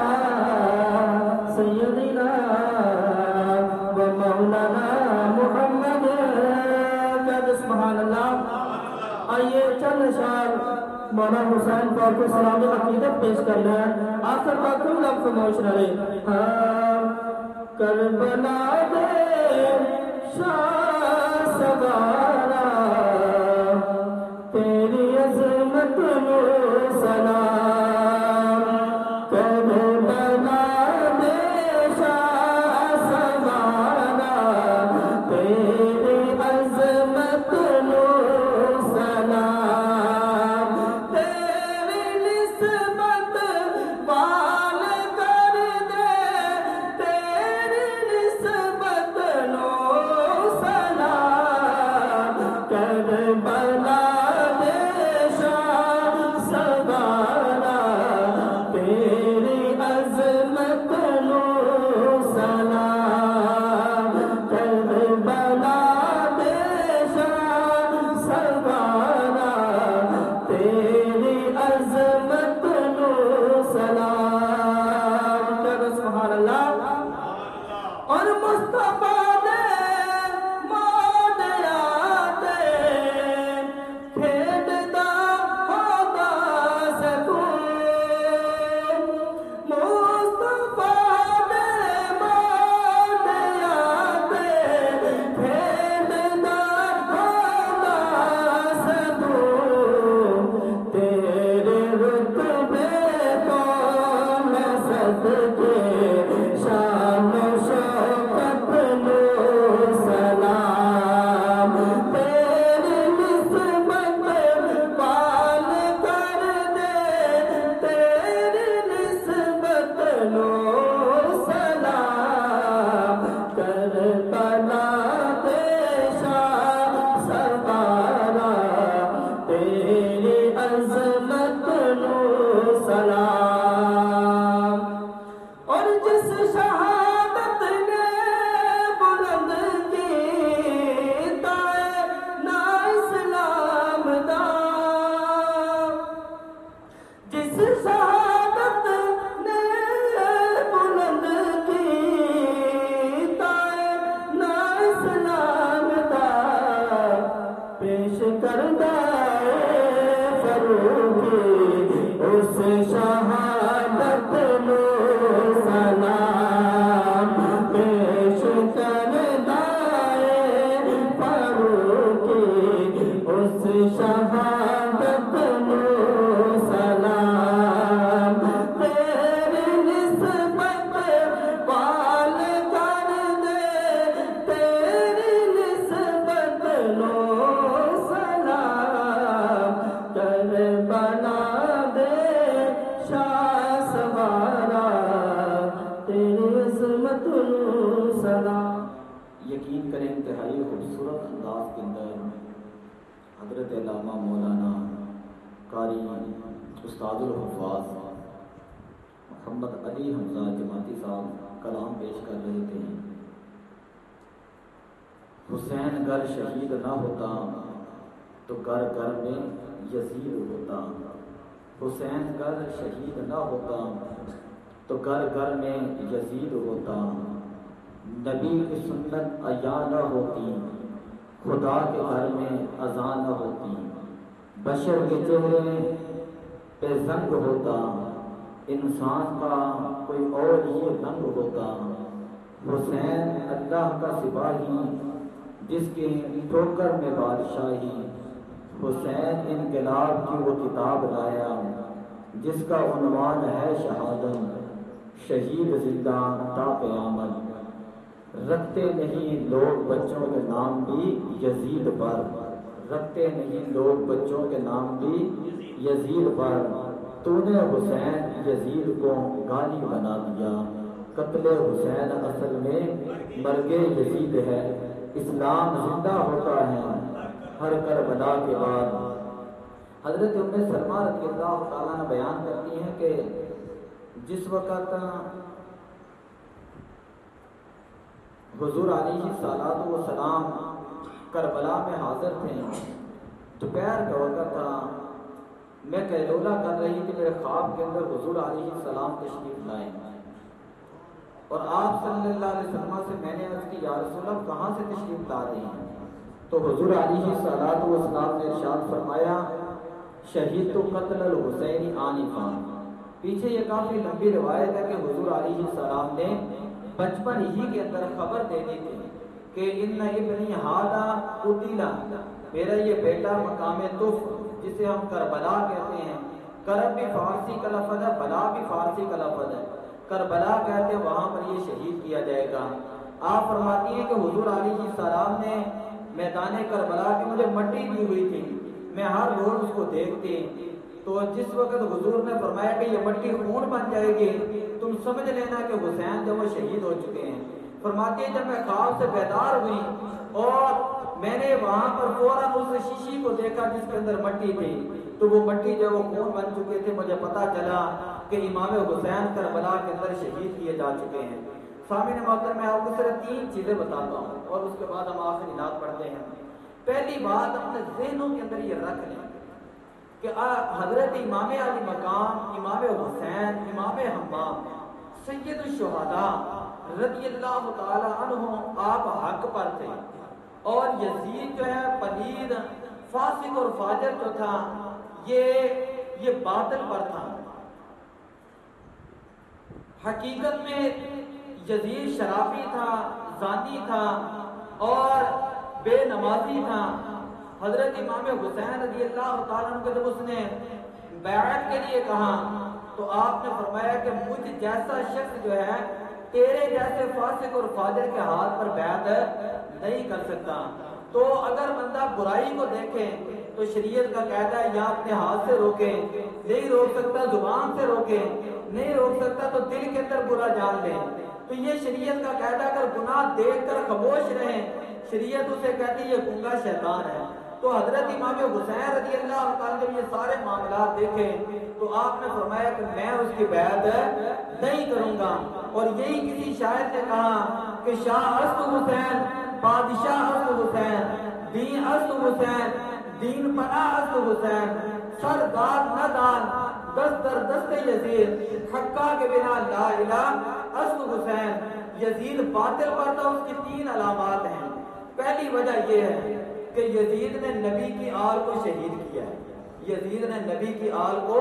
علی سیدنا و مولانا محمد۔ سبحان اللہ۔ آئیے چند اشعار مولانا حسین پاک کو سلام عقیدت پیش کر لیں، آخر بات کوئی لفظ خاموش نہ رہے۔ کربلا دے شاہ سوارا، تیری عظمت نو سلام، کربلا دے شاہ سوارا، تیری شہادت نو سلام تیری نسبت پال کر دے تیری نسبت نو سلام کر بنا دے شاہ سوارا تیری عظمت نو سلام۔
یقین کریں انتہائی خوبصورت انداز کے اندر حضرت علامہ مولانا قاری استاد الحفاظ محمد علی حمزہ جماعتی صاحب کلام پیش کر رہے تھے۔ حسین گر شہید نہ ہوتا تو گھر گھر میں یزید ہوتا، حسین گر شہید نہ ہوتا تو گھر گھر میں یزید ہوتا، نبی کی سنت عیا نہ ہوتی خدا کے گھر میں اذان نہ ہوتی، بشر کے چہرے پہ زنگ ہوتا انسان کا کوئی اور ہی رنگ ہوتا، حسین اللہ کا سپاہی جس کی ٹھوکر میں بادشاہی، حسین انقلاب کی وہ کتاب لایا جس کا عنوان ہے شہادت، شہید زندہ تا قیامت، رکھتے نہیں لوگ بچوں کے نام بھی یزید پر، رکھتے نہیں لوگ بچوں کے نام بھی یزید پر، تو نے حسین یزید کو گالی بنا دیا، قتل حسین اصل میں مرگ یزید ہے، اسلام زندہ ہوتا ہے ہر کربلا کے بعد۔ حضرت ام سلمہ رضی اللہ تعالیٰ نے بیان کرتی ہیں کہ جس وقت حضور علیہ السلام کربلا میں حاضر تھے، دوپہر کا وقت تھا، میں قیلولہ کر رہی تھی، میرے خواب کے اندر حضور علیہ السلام تشریف لائے اور آپ صلی اللہ علیہ وسلم سے میں نے عرض کی یا رسول اللہ کہاں سے تشریف لا رہے ہیں؟ تو حضور علیہ السلام نے ارشاد فرمایا شہید تو قتل الحسین آنفا۔ پیچھے یہ کافی لمبی روایت ہے کہ حضور علیہ السلام نے بچپن ہی کے اندر خبر دے دی تھی کہ ان ابنی ھذا قتل، میرا یہ بیٹا مقام طف جسے ہم کربلا کہتے ہیں، کرب بھی فارسی کا لفظ ہے، بلا بھی فارسی کا لفظ ہے، کربلا کہتے ہیں وہاں پر یہ شہید کیا جائے گا۔ آپ فرماتی ہیں کہ حضور علیہ السلام نے میدان کربلا کی مجھے مٹی دی ہوئی تھی، میں ہر روز اس کو دیکھتی، تو جس وقت حضور نے فرمایا کہ یہ مٹی خون بن جائے گی تم سمجھ لینا کہ حسین جو وہ شہید ہو چکے ہیں۔ فرماتی ہے جب میں خواب سے بیدار ہوئی اور میں نے وہاں پر فوراً اس شیشی کو دیکھا جس کے اندر مٹی تھی، تو وہ مٹی جو وہ خون بن چکے تھے، مجھے پتا چلا کہ امام حسین کربلا کے اندر شہید کیے جا چکے ہیں۔ سامعین محترم میں آپ کو صرف 3 چیزیں بتاتا ہوں اور اس کے بعد ہم آخری نعت پڑھتے ہیں۔ پہلی بات اپنے ذہنوں کے اندر یہ رکھ لیں کہ حضرت امام علی مقام، امام حسین، امام حمام، سید الشہداء رضی اللہ تعالی عنہ آپ حق پر تھے، اور یزید جو ہے پلید فاسق اور فاجر جو تھا یہ باطل پر تھا۔ حقیقت میں یزید شرابی تھا، زانی تھا اور بے نمازی تھا۔ حضرت امام حسین رضی اللہ تعالیٰ عنہ کو جب اس نے بیعت کے لیے کہا تو آپ نے فرمایا کہ مجھ جیسا شخص جو ہے تیرے جیسے فاسق اور فاجر کے ہاتھ پر بیعت نہیں کر سکتا۔ تو اگر بندہ برائی کو دیکھے تو شریعت کا قاعدہ ہے یا اپنے ہاتھ سے روکے، نہیں روک سکتا زبان سے روکے، نہیں روک سکتا تو دل کے اندر برا جان لے۔ تو یہ شریعت کا قاعدہ، اگر گناہ دیکھ کر خاموش رہیں شریعت اسے کہتی ہے یہ گنگا شیطان ہے۔ تو حضرت امام حسین رضی اللہ تعالیٰ جب یہ سارے معاملات دیکھے تو آپ نے فرمایا کہ میں اس کی بیعت نہیں کروں گا۔ اور یہی کسی شاعر نے کہا کہ شاہ است حسین، بادشاہ است حسین، دین است حسین، دین پناہ است حسین، سردار ندان دست در دست یزید، حقہ کے بنا لا الہ است حسین۔ یزید باطل پر تھا، اس کی 3 علامات ہیں۔ پہلی وجہ یہ ہے کہ یزید نے نبی کی آل کو شہید کیا ہے، یزید نے نبی کی آل کو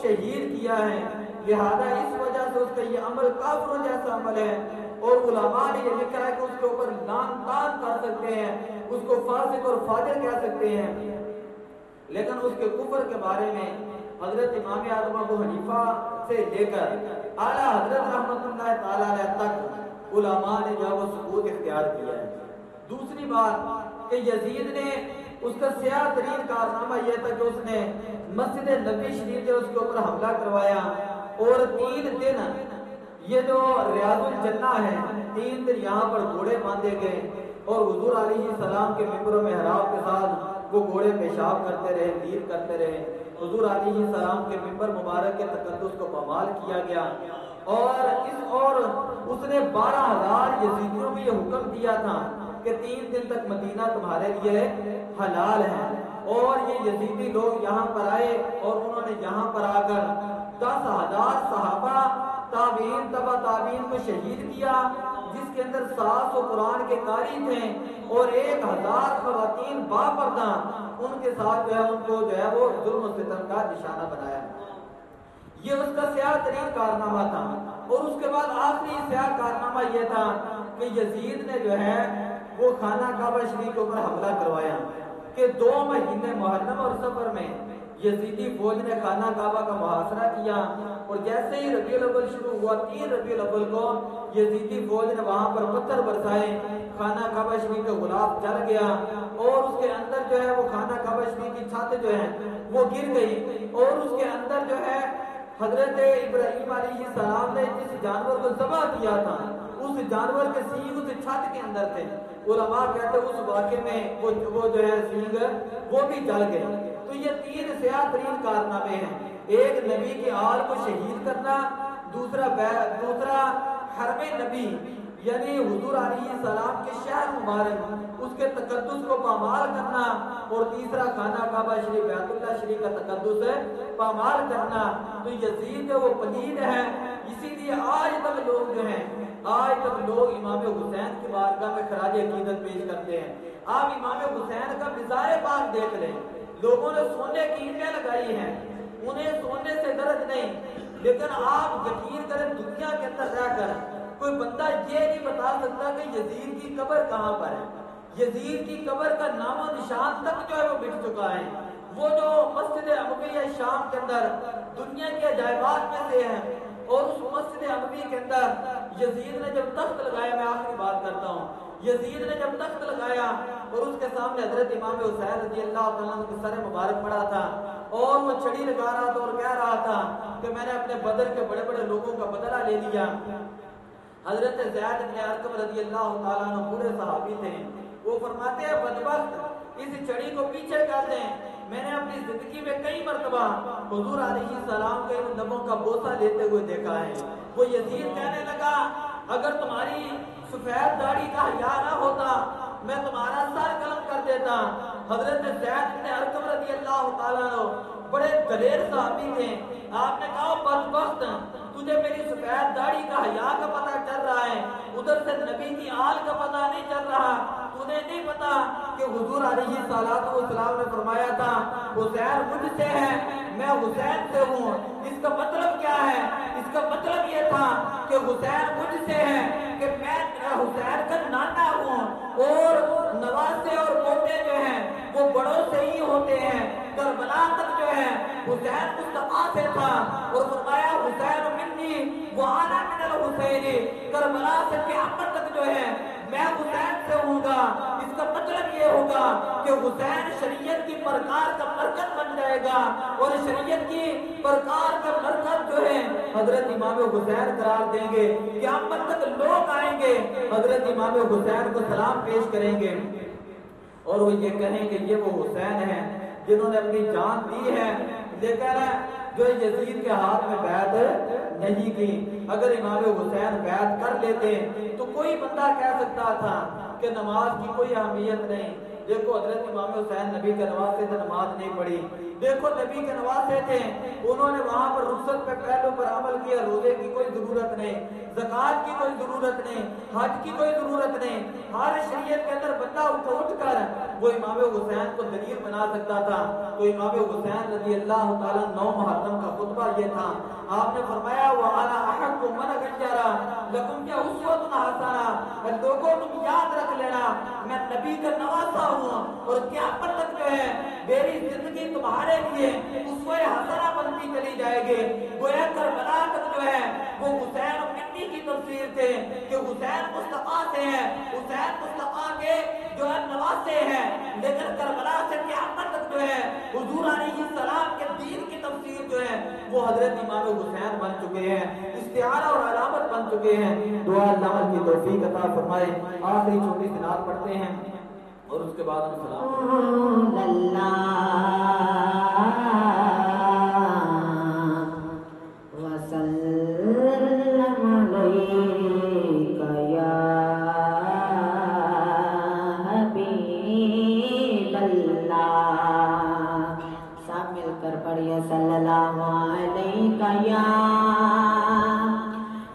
شہید کیا ہے، لہذا اس وجہ سے اس کا یہ عمل کافروں جیسا عمل ہے، اور علماء نے یہ لکھا ہے کہ اس کے اوپر لعن طعن کر سکتے ہیں، اس کو فاسق اور فاجر کہہ سکتے ہیں۔ لیکن اس کے کفر کے بارے میں حضرت امام اعظم ابو حنیفہ سے لے کر اعلیٰ حضرت رحمۃ اللہ تعالی علیہ تک علماء نے جو وہ سکوت اختیار کیا ہے۔ دوسری بات کہ یزید نے اس کا سیاہ ترین کارنامہ یہ تھا کہ اس نے مسجد نبی شریف جو اس کے اوپر حملہ کروایا، اور 3 دن یہ جو ریاض الجنہ ہے 3 دن یہاں پر گھوڑے باندھے گئے، اور حضور علیہ السلام کے ممبر و محراب کے ساتھ وہ گھوڑے پیشاب کرتے رہے، دیر کرتے رہے۔ حضور علیہ السلام کے ممبر مبارک کے تقدس کو پامال کیا گیا، اور اس نے 12,000 یزیدیوں میں یہ حکم دیا تھا کہ 3 دن تک مدینہ تمہارے لیے حلال ہے۔ اور یہ یزیدی لوگ یہاں پر آئے اور انہوں نے یہاں پر آ کر 10,000 صحابہ تابعین تبع تابعین کو شہید کیا، جس کے اندر 700 قرآن کے قاری تھے، اور 1,000 خواتین باپردہ ان کے ساتھ جو ہے ان کو جو ہے وہ ظلم و ستم کا نشانہ بنایا۔ یہ اس کا سیاہ ترین کارنامہ تھا۔ اور اس کے بعد آخری سیاہ کارنامہ یہ تھا کہ یزید نے جو ہے وہ خانہ کعبہ شریف کے اوپر حملہ کروایا کہ 2 مہینے محرم اور صفر میں یزیدی فوج نے خانہ کعبہ کا محاصرہ کیا، اور جیسے ہی ربیع الاول شروع ہوا 3 ربیع الاول کو یزیدی فوج نے وہاں پر پتھر برسائے، خانہ کعبہ شریف کا غلاف جل گیا، اور اس کے اندر جو ہے وہ خانہ کعبہ شریف کی چھت جو ہے وہ گر گئی، اور اس کے اندر جو ہے حضرت ابراہیم علیہ السلام نے جس جانور کو ذبح کیا تھا اس جانور کے سینگ اس چھت کے اندر تھے۔ علماء کہتے ہیں اس واقعے میں وہ جو ہے سینگ وہ بھی جل گئے۔ تو یہ 3 سیاہ ترین کارنامے ہیں، ایک نبی کی آل کو شہید کرنا، دوسرا حرم نبی یعنی حضور علیہ السلام کے شہر مبارک اس کے تقدس کو پامال کرنا، اور تیسرا خانہ کعبہ شریف بیت اللہ شریف کا تقدس پامال کرنا۔ تو یزید وہ پلید ہے، اسی لیے آج تک لوگ جو ہیں امام حسین کی بارگاہ میں خراج عقیدت پیش کرتے ہیں۔ آپ امام حسین کا مزار پاک دیکھ لیں، لوگوں نے سونے کی اینٹیں لگائی ہیں، انہیں سونے سے درد نہیں، لیکن آپ یقین کریں دنیا کے اندر رہ کر کوئی بندہ یہ نہیں بتا سکتا کہ یزید کی قبر کہاں پر ہے۔ یزید کی قبر کا نام و نشان تک جو ہے وہ مٹ چکا ہے۔ وہ جو مسجد امویہ شام کے اندر دنیا کے عجائبات میں سے ہے، اور اس مسجد اموی کے اندر یزید نے جب تخت لگایا، میں آخری بات کرتا ہوں، یزید نے جب تخت لگایا اور اس کے سامنے حضرت امام حسین رضی اللہ تعالیٰ عنہ کے سر مبارک پڑا تھا، اور وہ چھڑی لگا رہا تھا اور کہہ رہا تھا کہ میں نے اپنے بدر کے بڑے بڑے لوگوں کا بدلہ لے لیا۔ حضرت زید بن ارقم رضی اللہ تعالیٰ عنہ پورے صحابی تھے، وہ فرماتے ہیں بدبخت اس چھڑی کو پیچھے کر دیں، میں نے اپنی زندگی میں کئی مرتبہ حضور علیہ السلام کے ان لبوں کا بوسہ لیتے ہوئے دیکھا ہے۔ وہ یزید کہنے لگا اگر تمہاری سفید داڑھی کا حیا نہ ہوتا میں تمہارا سر قلم کر دیتا۔ حضرت زید بن ارقم رضی اللہ تعالیٰ عنہ بڑے دلیر صحابی تھے، آپ نے کہا بدبخت تجھے میری سفید داڑھی کا حیا کا پتہ چل رہا ہے، ادھر سے نبی کی آل کا پتہ نہیں چل رہا، تجھے نہیں پتا کہ حضور علیہ السلام نے فرمایا تھا حسین مجھ سے ہے میں حسین سے ہوں۔ اس کا مطلب کیا ہے؟ اس کا مطلب یہ تھا کہ حسین مجھ سے ہے کہ میں حسین کا نانا ہوں، اور نواسے اور پوتے جو ہیں وہ بڑوں سے ہی ہوتے ہیں۔ کربلا تک جو ہے حسین مصطفیٰ سے تھا، اور فرمایا حسین منی وانا من الحسین، کربلا سے قیامت تک جو ہے میں حسین سے ہوں گا۔ اس کا مطلب یہ ہوگا کہ حسین شریعت کی پرکار کا مرکز بن جائے گا، اور شریعت کی پرکار کا مرکز جو ہے حضرت امام حسین قرار دیں گے۔ قیامت تک لوگ آئیں گے حضرت امام حسین کو سلام پیش کریں گے، اور وہ یہ کہیں کہ یہ وہ حسین ہیں جنہوں نے اپنی جان دی ہے، لیکن جو یزید کے ہاتھ میں بیعت نہیں کی۔ اگر امام حسین بیعت کر لیتے تو کوئی بندہ کہہ سکتا تھا کہ نماز کی کوئی اہمیت نہیں۔ دیکھو حضرت امام حسین نبی کے نواسے تھے، نماز نہیں پڑھی۔ دیکھو نبی کے نواسے تھے، انہوں نے وہاں پر رخصت پہ پہلو پر عمل کیا، روزے کی کوئی ضرورت نہیں، زکوٰۃ کی کوئی ضرورت نہیں، حج کی کوئی ضرورت نہیں۔ ہر شریعت کے اندر بندہ اٹھ کر وہ امام حسین کو دلیل بنا سکتا تھا۔ تو امام حسین رضی اللہ تعالیٰ 9 محرم کا خطبہ یہ تھا، آپ نے فرمایا وَأَنَا أَحَقُّ مَنْ غَيَّرَ لَكُمْ کیا أُسْوَةٌ حَسَنَةٌ، لوگوں تم یاد رکھ لینا میں نبی کا نواسا ہوں، اور قیامت تک جو ہے میری زندگی تمہارے لیے اسوہ حسنہ بنتی چلی جائے گی۔ گویا کربلا تک جو ہے وہ حسین اور منی کی تفسیر تھے کہ حسین مصطفیٰ سے ہیں، حسین مصطفیٰ کے جو ہے نواسے ہیں، لیکن کربلا سے قیامت تک جو ہے حضور علیہ السلام کے دین کی تفسیر جو ہے وہ حضرت امام حسین بن چکے ہیں، استعارہ اور علامت بن چکے ہیں۔ دعا اللہ عمل کی توفیق عطا فرمائے۔ آخری چھوٹی سی نعت پڑھتے ہیں اور اس کے بعد ہم سلام
صلی اللہ علیہ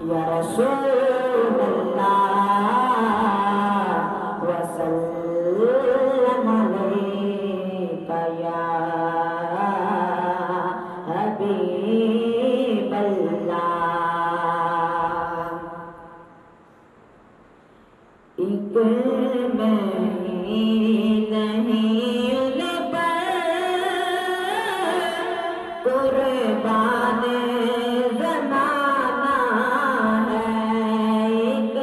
یا رسول اللہ وسلم علیک یا حبیب اللہ۔ ایک قربان زمانہ ہے، ایک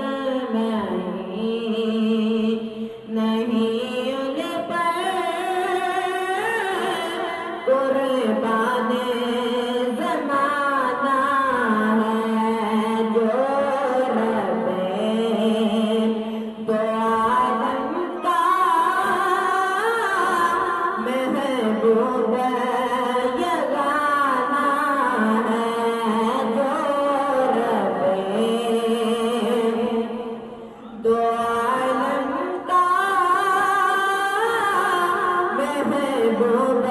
نہیں ان پر قربان زمانہ ہے، جو رب دو عالم کا محبوب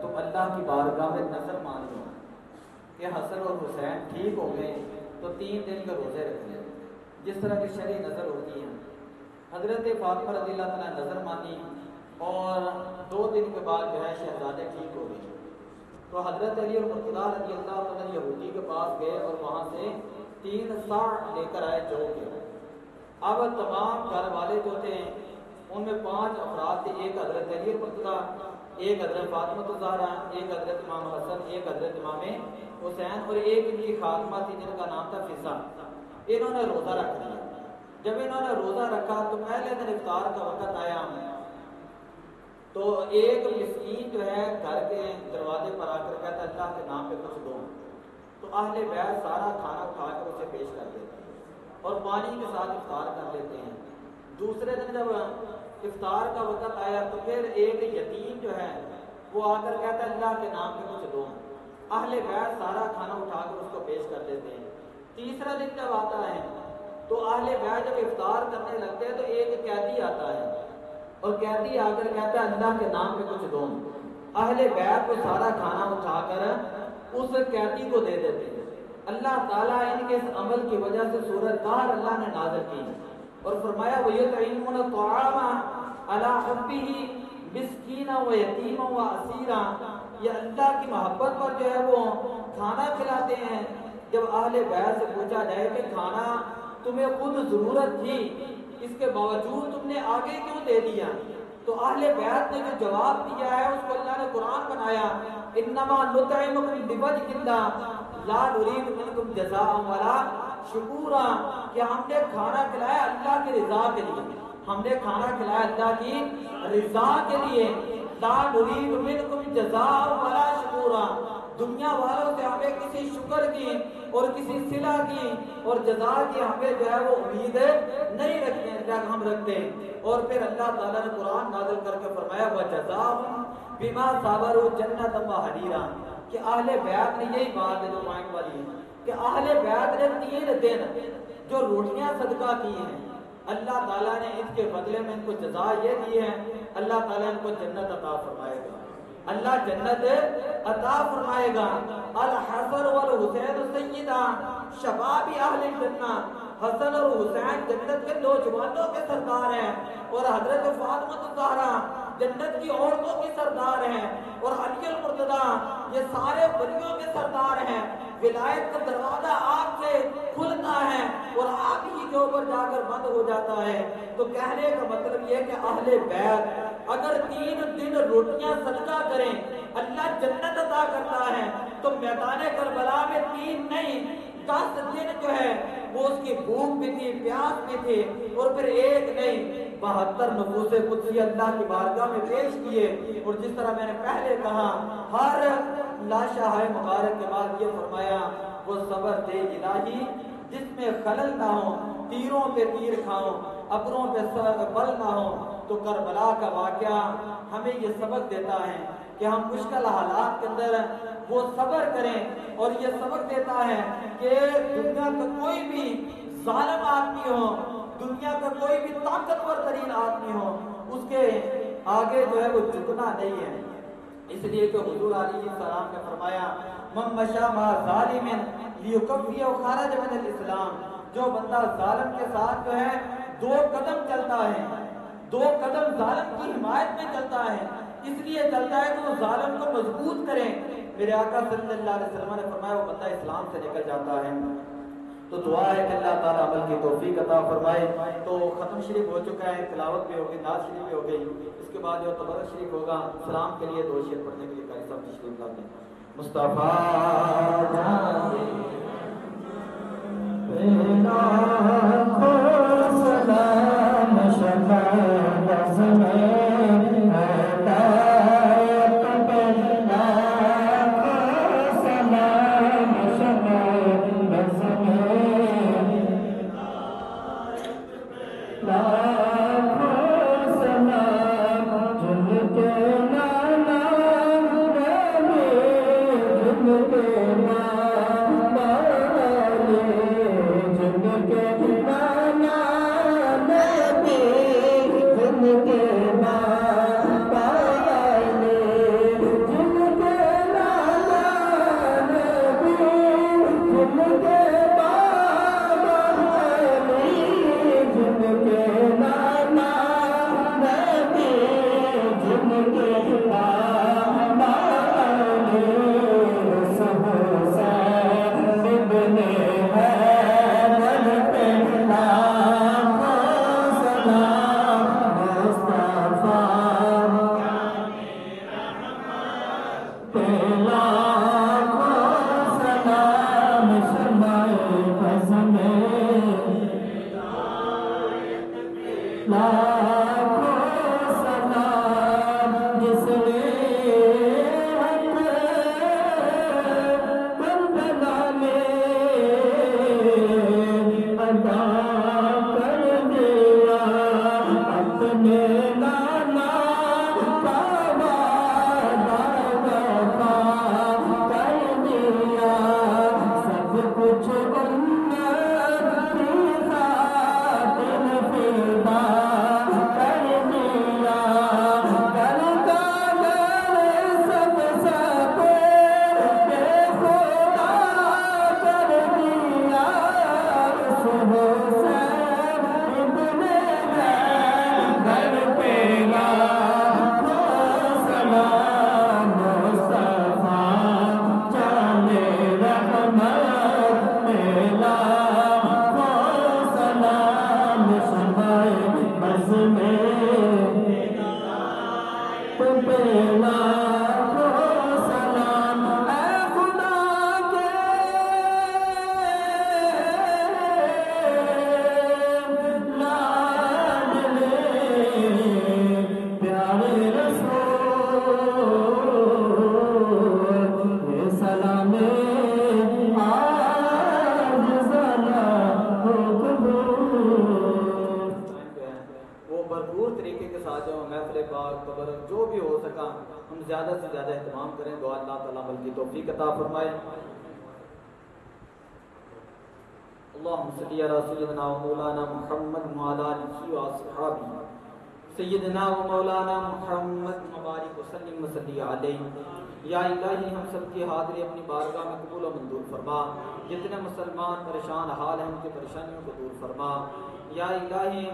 تو اللہ کی بارگاہ میں نظر مان لو کہ حسن اور حسین ٹھیک ہو گئے تو 3 دن کے روزے رکھنے، جس طرح کی شرعی نظر ہوتی ہے۔ حضرت فاطمہ رضی اللہ تعالیٰ نظر مانی اور 2 دن کے بعد جو ہے شہزادے ٹھیک ہو گئے، تو حضرت علی اور مرتضیٰ رضی اللہ تعالیٰ یہودی کے پاس گئے اور وہاں سے 3 صاع لے کر آئے جو کے۔ اب تمام گھر والے جو تھے ان میں 5 افراد تھے، ایک حضرت علی اور مرتضیٰ، ایک حضرت فاطمہ الزہرا، ایک حضرت امام حسن، ایک حضرت امام حسین، اور ایک ان کی خاتمہ تھی جن کا نام تھا فضا۔ انہوں نے روزہ رکھ دیا۔ جب انہوں نے روزہ رکھا تو پہلے دن افطار کا وقت آیا تو ایک مسکین جو ہے گھر کے دروازے پر آ کر کہتا اللہ کے نام پہ کچھ دو، تو اہل بیت سارا کھانا اٹھا کر اسے پیش کر دیتے ہیں اور پانی کے ساتھ افطار کر لیتے ہیں۔ دوسرے دن جب افطار کا وقت آیا تو پھر ایک یتیم جو ہے وہ آ کر کہتا ہے اللہ کے نام پہ کچھ دو، اہل بیت سارا کھانا اٹھا کر اس کو پیش کر دیتے ہیں۔ تیسرا دن جب آتا ہے تو اہل بیت جب افطار کرنے لگتے ہیں تو ایک قیدی آتا ہے اور قیدی آ کر کہتا ہے اللہ کے نام پہ کچھ دو، اہل بیت کو سارا کھانا اٹھا کر اس قیدی کو دے دیتے ہیں۔ اللہ تعالیٰ ان کے اس عمل کی وجہ سے سورۃ طٰہر اللہ نے نازل کی اور فرمایا وَيُطْعِمُونَ الطَّعَامَ عَلَىٰ حُبِّهِ مِسْكِينًا وَيَتِيمًا وَأَسِيرًا، یہ اللہ کی محبت پر جو ہے وہ کھانا کھلاتے ہیں۔ جب اہل بیت سے پوچھا جائے کہ کھانا تمہیں خود ضرورت تھی اس کے باوجود تم نے آگے کیوں دے دیا، تو اہل بیت نے جو جواب دیا ہے اس کو اللہ نے قرآن بنایا انما نطعمکم لوجہ اللہ لا نرید منکم جزاء ولا شکورا، کہ ہم نے کھانا کھلایا اللہ کی رضا کے لیے، ہم نے کھانا کھلایا اللہ کی رضا کے لیے، لا نرید منکم جزاء ولا شکورا، دنیا والوں سے ہمیں کسی شکر کی اور کسی صلہ کی اور جزا کی ہمیں جو ہے وہ امید نہیں رکھتے ہم رکھتے ہیں۔ اور پھر اللہ تعالیٰ نے قرآن نازل کر کے فرمایا وَجَزَاهُمْ بِمَا صَبَرُوا جَنَّةً وَحَرِيرًا، کہ اہل بیت نے یہی بات ہے جو پوائنٹ والی ہے کہ اہل بیت نے 3 دن جو روٹیاں صدقہ کی ہیں اللہ تعالیٰ نے اس کے بدلے میں ان کو جزا یہ دی ہے، اللہ تعالیٰ ان کو جنت عطا فرمائے گا، اللہ جنت عطا فرمائے گا۔ الحسن والحسین سیدہ شباب اہل الجنہ، حسن اور حسین جنت کے نوجوانوں کے سردار ہیں اور حضرت فاطمہ الزہرا جنت کی عورتوں کی سردار ہیں اور علی المرتضیٰ یہ سارے ولیوں کے سردار ہیں۔ ولایت کا دروازہ آپ سے کھلتا ہے اور آپ ہی کے اوپر جا کر بند ہو جاتا ہے۔ تو کہنے کا مطلب یہ کہ اہل بیت اگر 3 دن روٹیاں صدقہ کریں اللہ جنت عطا کرتا ہے، تو میدان کربلا میں 3 نہیں 10 دن جو ہے وہ اس کی بھوک بھی تھی، پیاس بھی تھی، اور پھر 1 نہیں 72 نفوس قدسی اللہ کی بارگاہ میں پیش کیے۔ اور جس طرح میں نے پہلے کہا ہر لاشہ مبارک کے بعد یہ فرمایا وہ صبر دے الہی جس میں خلل نہ ہو، تیروں پہ تیر کھاؤ، ابروں پہ بل نہ ہو۔ تو کربلا کا واقعہ ہمیں یہ سبق دیتا ہے کہ ہم مشکل حالات کے اندر وہ صبر کریں، اور یہ سبق دیتا ہے کہ دنیا کا کوئی بھی ظالم آدمی ہو، دنیا کا کوئی بھی طاقتور ترین آدمی ہو، اس کے آگے جو ہے وہ جھکنا نہیں ہے۔ اس لیے کہ حضور علیہ السلام نے فرمایا من مشى مع ظالم ليكفيه خرج من الاسلام، جو بندہ ظالم کے ساتھ جو ہے 2 قدم چلتا ہے، 2 قدم ظالم کی حمایت میں چلتا ہے، اس لیے چلتا ہے کہ وہ ظالم کو مضبوط کرے۔ میرے آقا صلی اللہ علیہ وسلم نے فرمایا وہ بندہ اسلام سے نکل جاتا ہے۔ تو دعا ہے کہ اللہ تعالیٰ عمل کی توفیق عطا فرمائے۔ تو ختم شریف ہو چکا ہے، تلاوت بھی ہوگی، نعت شریف بھی ہو گئی، اس کے بعد جو تبرک شریف ہوگا سلام کے لیے 2 شعر پڑھنے کے لیے قاری صاحب تشریف لاتے ہیں۔ مصطفیٰ
جن کے لاکھوں سلام جس نے کربلا میں ادا کر دیا اپنے نانا کا وعدہ وفا کر دیا سب کچھ امت کی خاطر فدا کر دیا گھر کا گھر سب بے خدا کر دیا اس حسین ابن گھر پہ لاکھوں سلام مصطفیٰ جان رحمت میں لاکھوں سلام شمائے بز میں تم پہ لاکھوں سلام اے خدا کے لاڈلے پیارے رسول یہ سلام آج ذرا ہو قبول
وہ بھرپور طریقے کے ساتھ جو محفل پاک تبرک جو بھی ہو سکا ہم زیادہ سے زیادہ اہتمام کریں دعا اللہ تعالیٰ عمل کی توفیق عطا فرمائے اللہم صلی علی سیدنا و مولانا محمد وعلی آلہ و اصحابہ سیدنا و مولانا محمد مبارک وسلم وصلی علیہ یا الہی ہم سب کی حاضری اپنی بارگاہ میں قبول و منظور فرما جتنے مسلمان پریشان حال ہیں ان کی پریشانیوں کو دور فرما یا الہی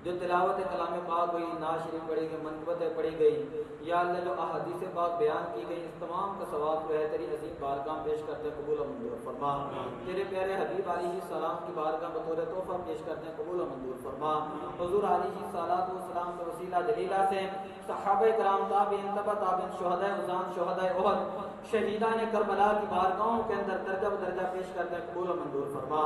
جو تلاوت کلام پاک ہوئی نعت شریف پڑھی گئی منقبتیں پڑھی گئی یا اللہ جو احادیث پاک بیان کی گئی اس تمام کا ثواب جو ہے تیری عظیم بارگاہ میں پیش کرتے ہیں قبول و منظور فرما تیرے پیارے حبیب علیہ السلام کی بارگاہ میں بطور تحفہ پیش کرتے ہیں قبول و منظور فرما حضور علیہ السلام کے وسیلہ دلیلہ سے صحابہ کرام تابعین تبع تابعین شہداء اذان شہداء احد شہیدان کربلا کی بارگاہوں کے اندر درجہ بدرجہ پیش کرتے ہیں قبول و منظور فرما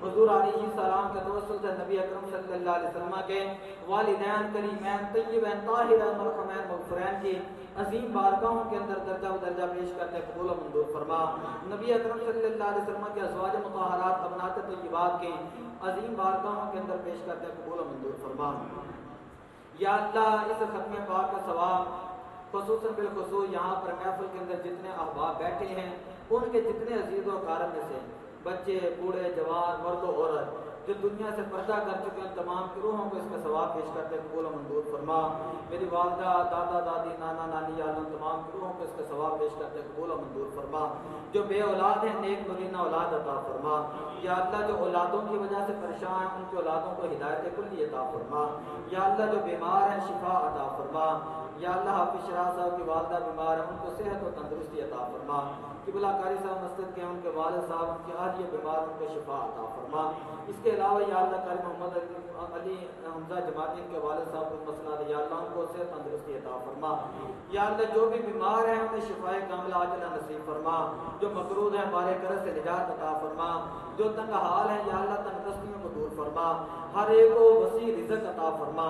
حضور علیہ السلام کے توسل سے نبی اکرم صلی اللہ علیہ وسلم کے والدین کریمین طیبین طاہرین مرحومین مغفورین کی عظیم بارگاہوں کے اندر درجہ بدرجہ پیش کرتے ہیں قبول و منظور فرما نبی اکرم صلی اللہ علیہ وسلم کے ازواج مطہرات ابنات طیبات کی عظیم بارگاہوں کے اندر پیش کرتے ہیں قبول و منظور فرما یا اللہ اس ختم پاک کا ثواب خصوصاً بالخصوص یہاں پر محفل کے اندر جتنے احباب بیٹھے ہیں ان کے جتنے عزیز و اقارب میں سے بچے بوڑھے جوان مرد و عورت جو دنیا سے پردہ کر چکے ہیں تمام کی روحوں کو اس کا ثواب پیش کرتے ہیں قبول و منظور فرما میری والدہ دادا دادی نانا نانی عالم تمام کی روحوں کو اس کا ثواب پیش کرتے ہیں قبول و منظور فرما جو بے اولاد ہیں نیک نورینہ اولاد عطا فرما یا اللہ جو اولادوں کی وجہ سے پریشان ہیں ان کی اولادوں کو ہدایت کلی عطا فرما یا اللہ جو بیمار ہیں شفا عطا فرما یا اللہ حافظ شراح صاحب کی والدہ بیمار ہیں ان کو صحت و تندرستی عطا فرما قبلہ قاری صاحب مسجد کے ان کے والد صاحب ان کی اہلیہ بیمار ان کو شفا عطا فرما اس کے علاوہ یا اللہ قاری محمد علی حمزہ جماعتی کے والد صاحب کو مسئلہ دے یا اللہ ان کو صحت تندرستی عطا فرما یا اللہ جو بھی بیمار ہیں انہیں شفاء کاملہ عاجلہ نصیب فرما جو مقروض ہیں بارے قرض سے نجات عطا فرما جو تنگ حال ہیں یا اللہ تنگ دستیوں کو دور فرما ہر ایک کو وسیع رزق عطا فرما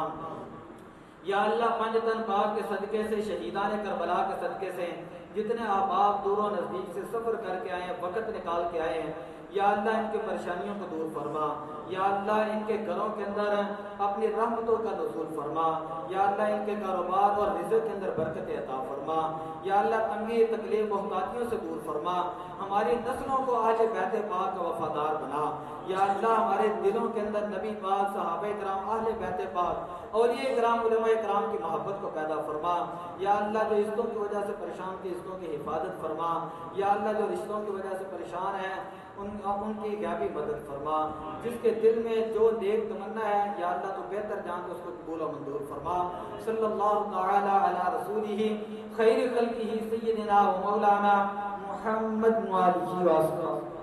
یا اللہ پنجتن پاک کے صدقے سے شہیدان کربلا کے صدقے سے جتنے احباب دور و نزدیک سے سفر کر کے آئے ہیں وقت نکال کے آئے ہیں یا اللہ ان کی پریشانیوں کو دور فرما یا اللہ ان کے گھروں کے اندر اپنی رحمتوں کا نزول فرما یا اللہ ان کے کاروبار اور رزق کے اندر برکت عطا فرما یا اللہ تنگی تکلیف محتاجیوں سے دور فرما ہماری نسلوں کو آج بیت پاک کا وفادار بنا یا اللہ ہمارے دلوں کے اندر نبی پاک صحابہ کرام اہل بیت پاک اولیاء کرام علماء کرام کی محبت کو پیدا فرما یا اللہ جو رشتوں کی وجہ سے پریشان کی رشتوں کی حفاظت فرما یا اللہ جو رشتوں کی وجہ سے پریشان ہیں ان کی غیبی مدد فرما جس کے دل میں جو نیک تمنا ہے یا اللہ تو بہتر جان تو اس کو قبول و منظور فرما صلی اللہ تعالی علی رسولہ خیر خلقہ سیدنا و مولانا محمد وآلہ وسلم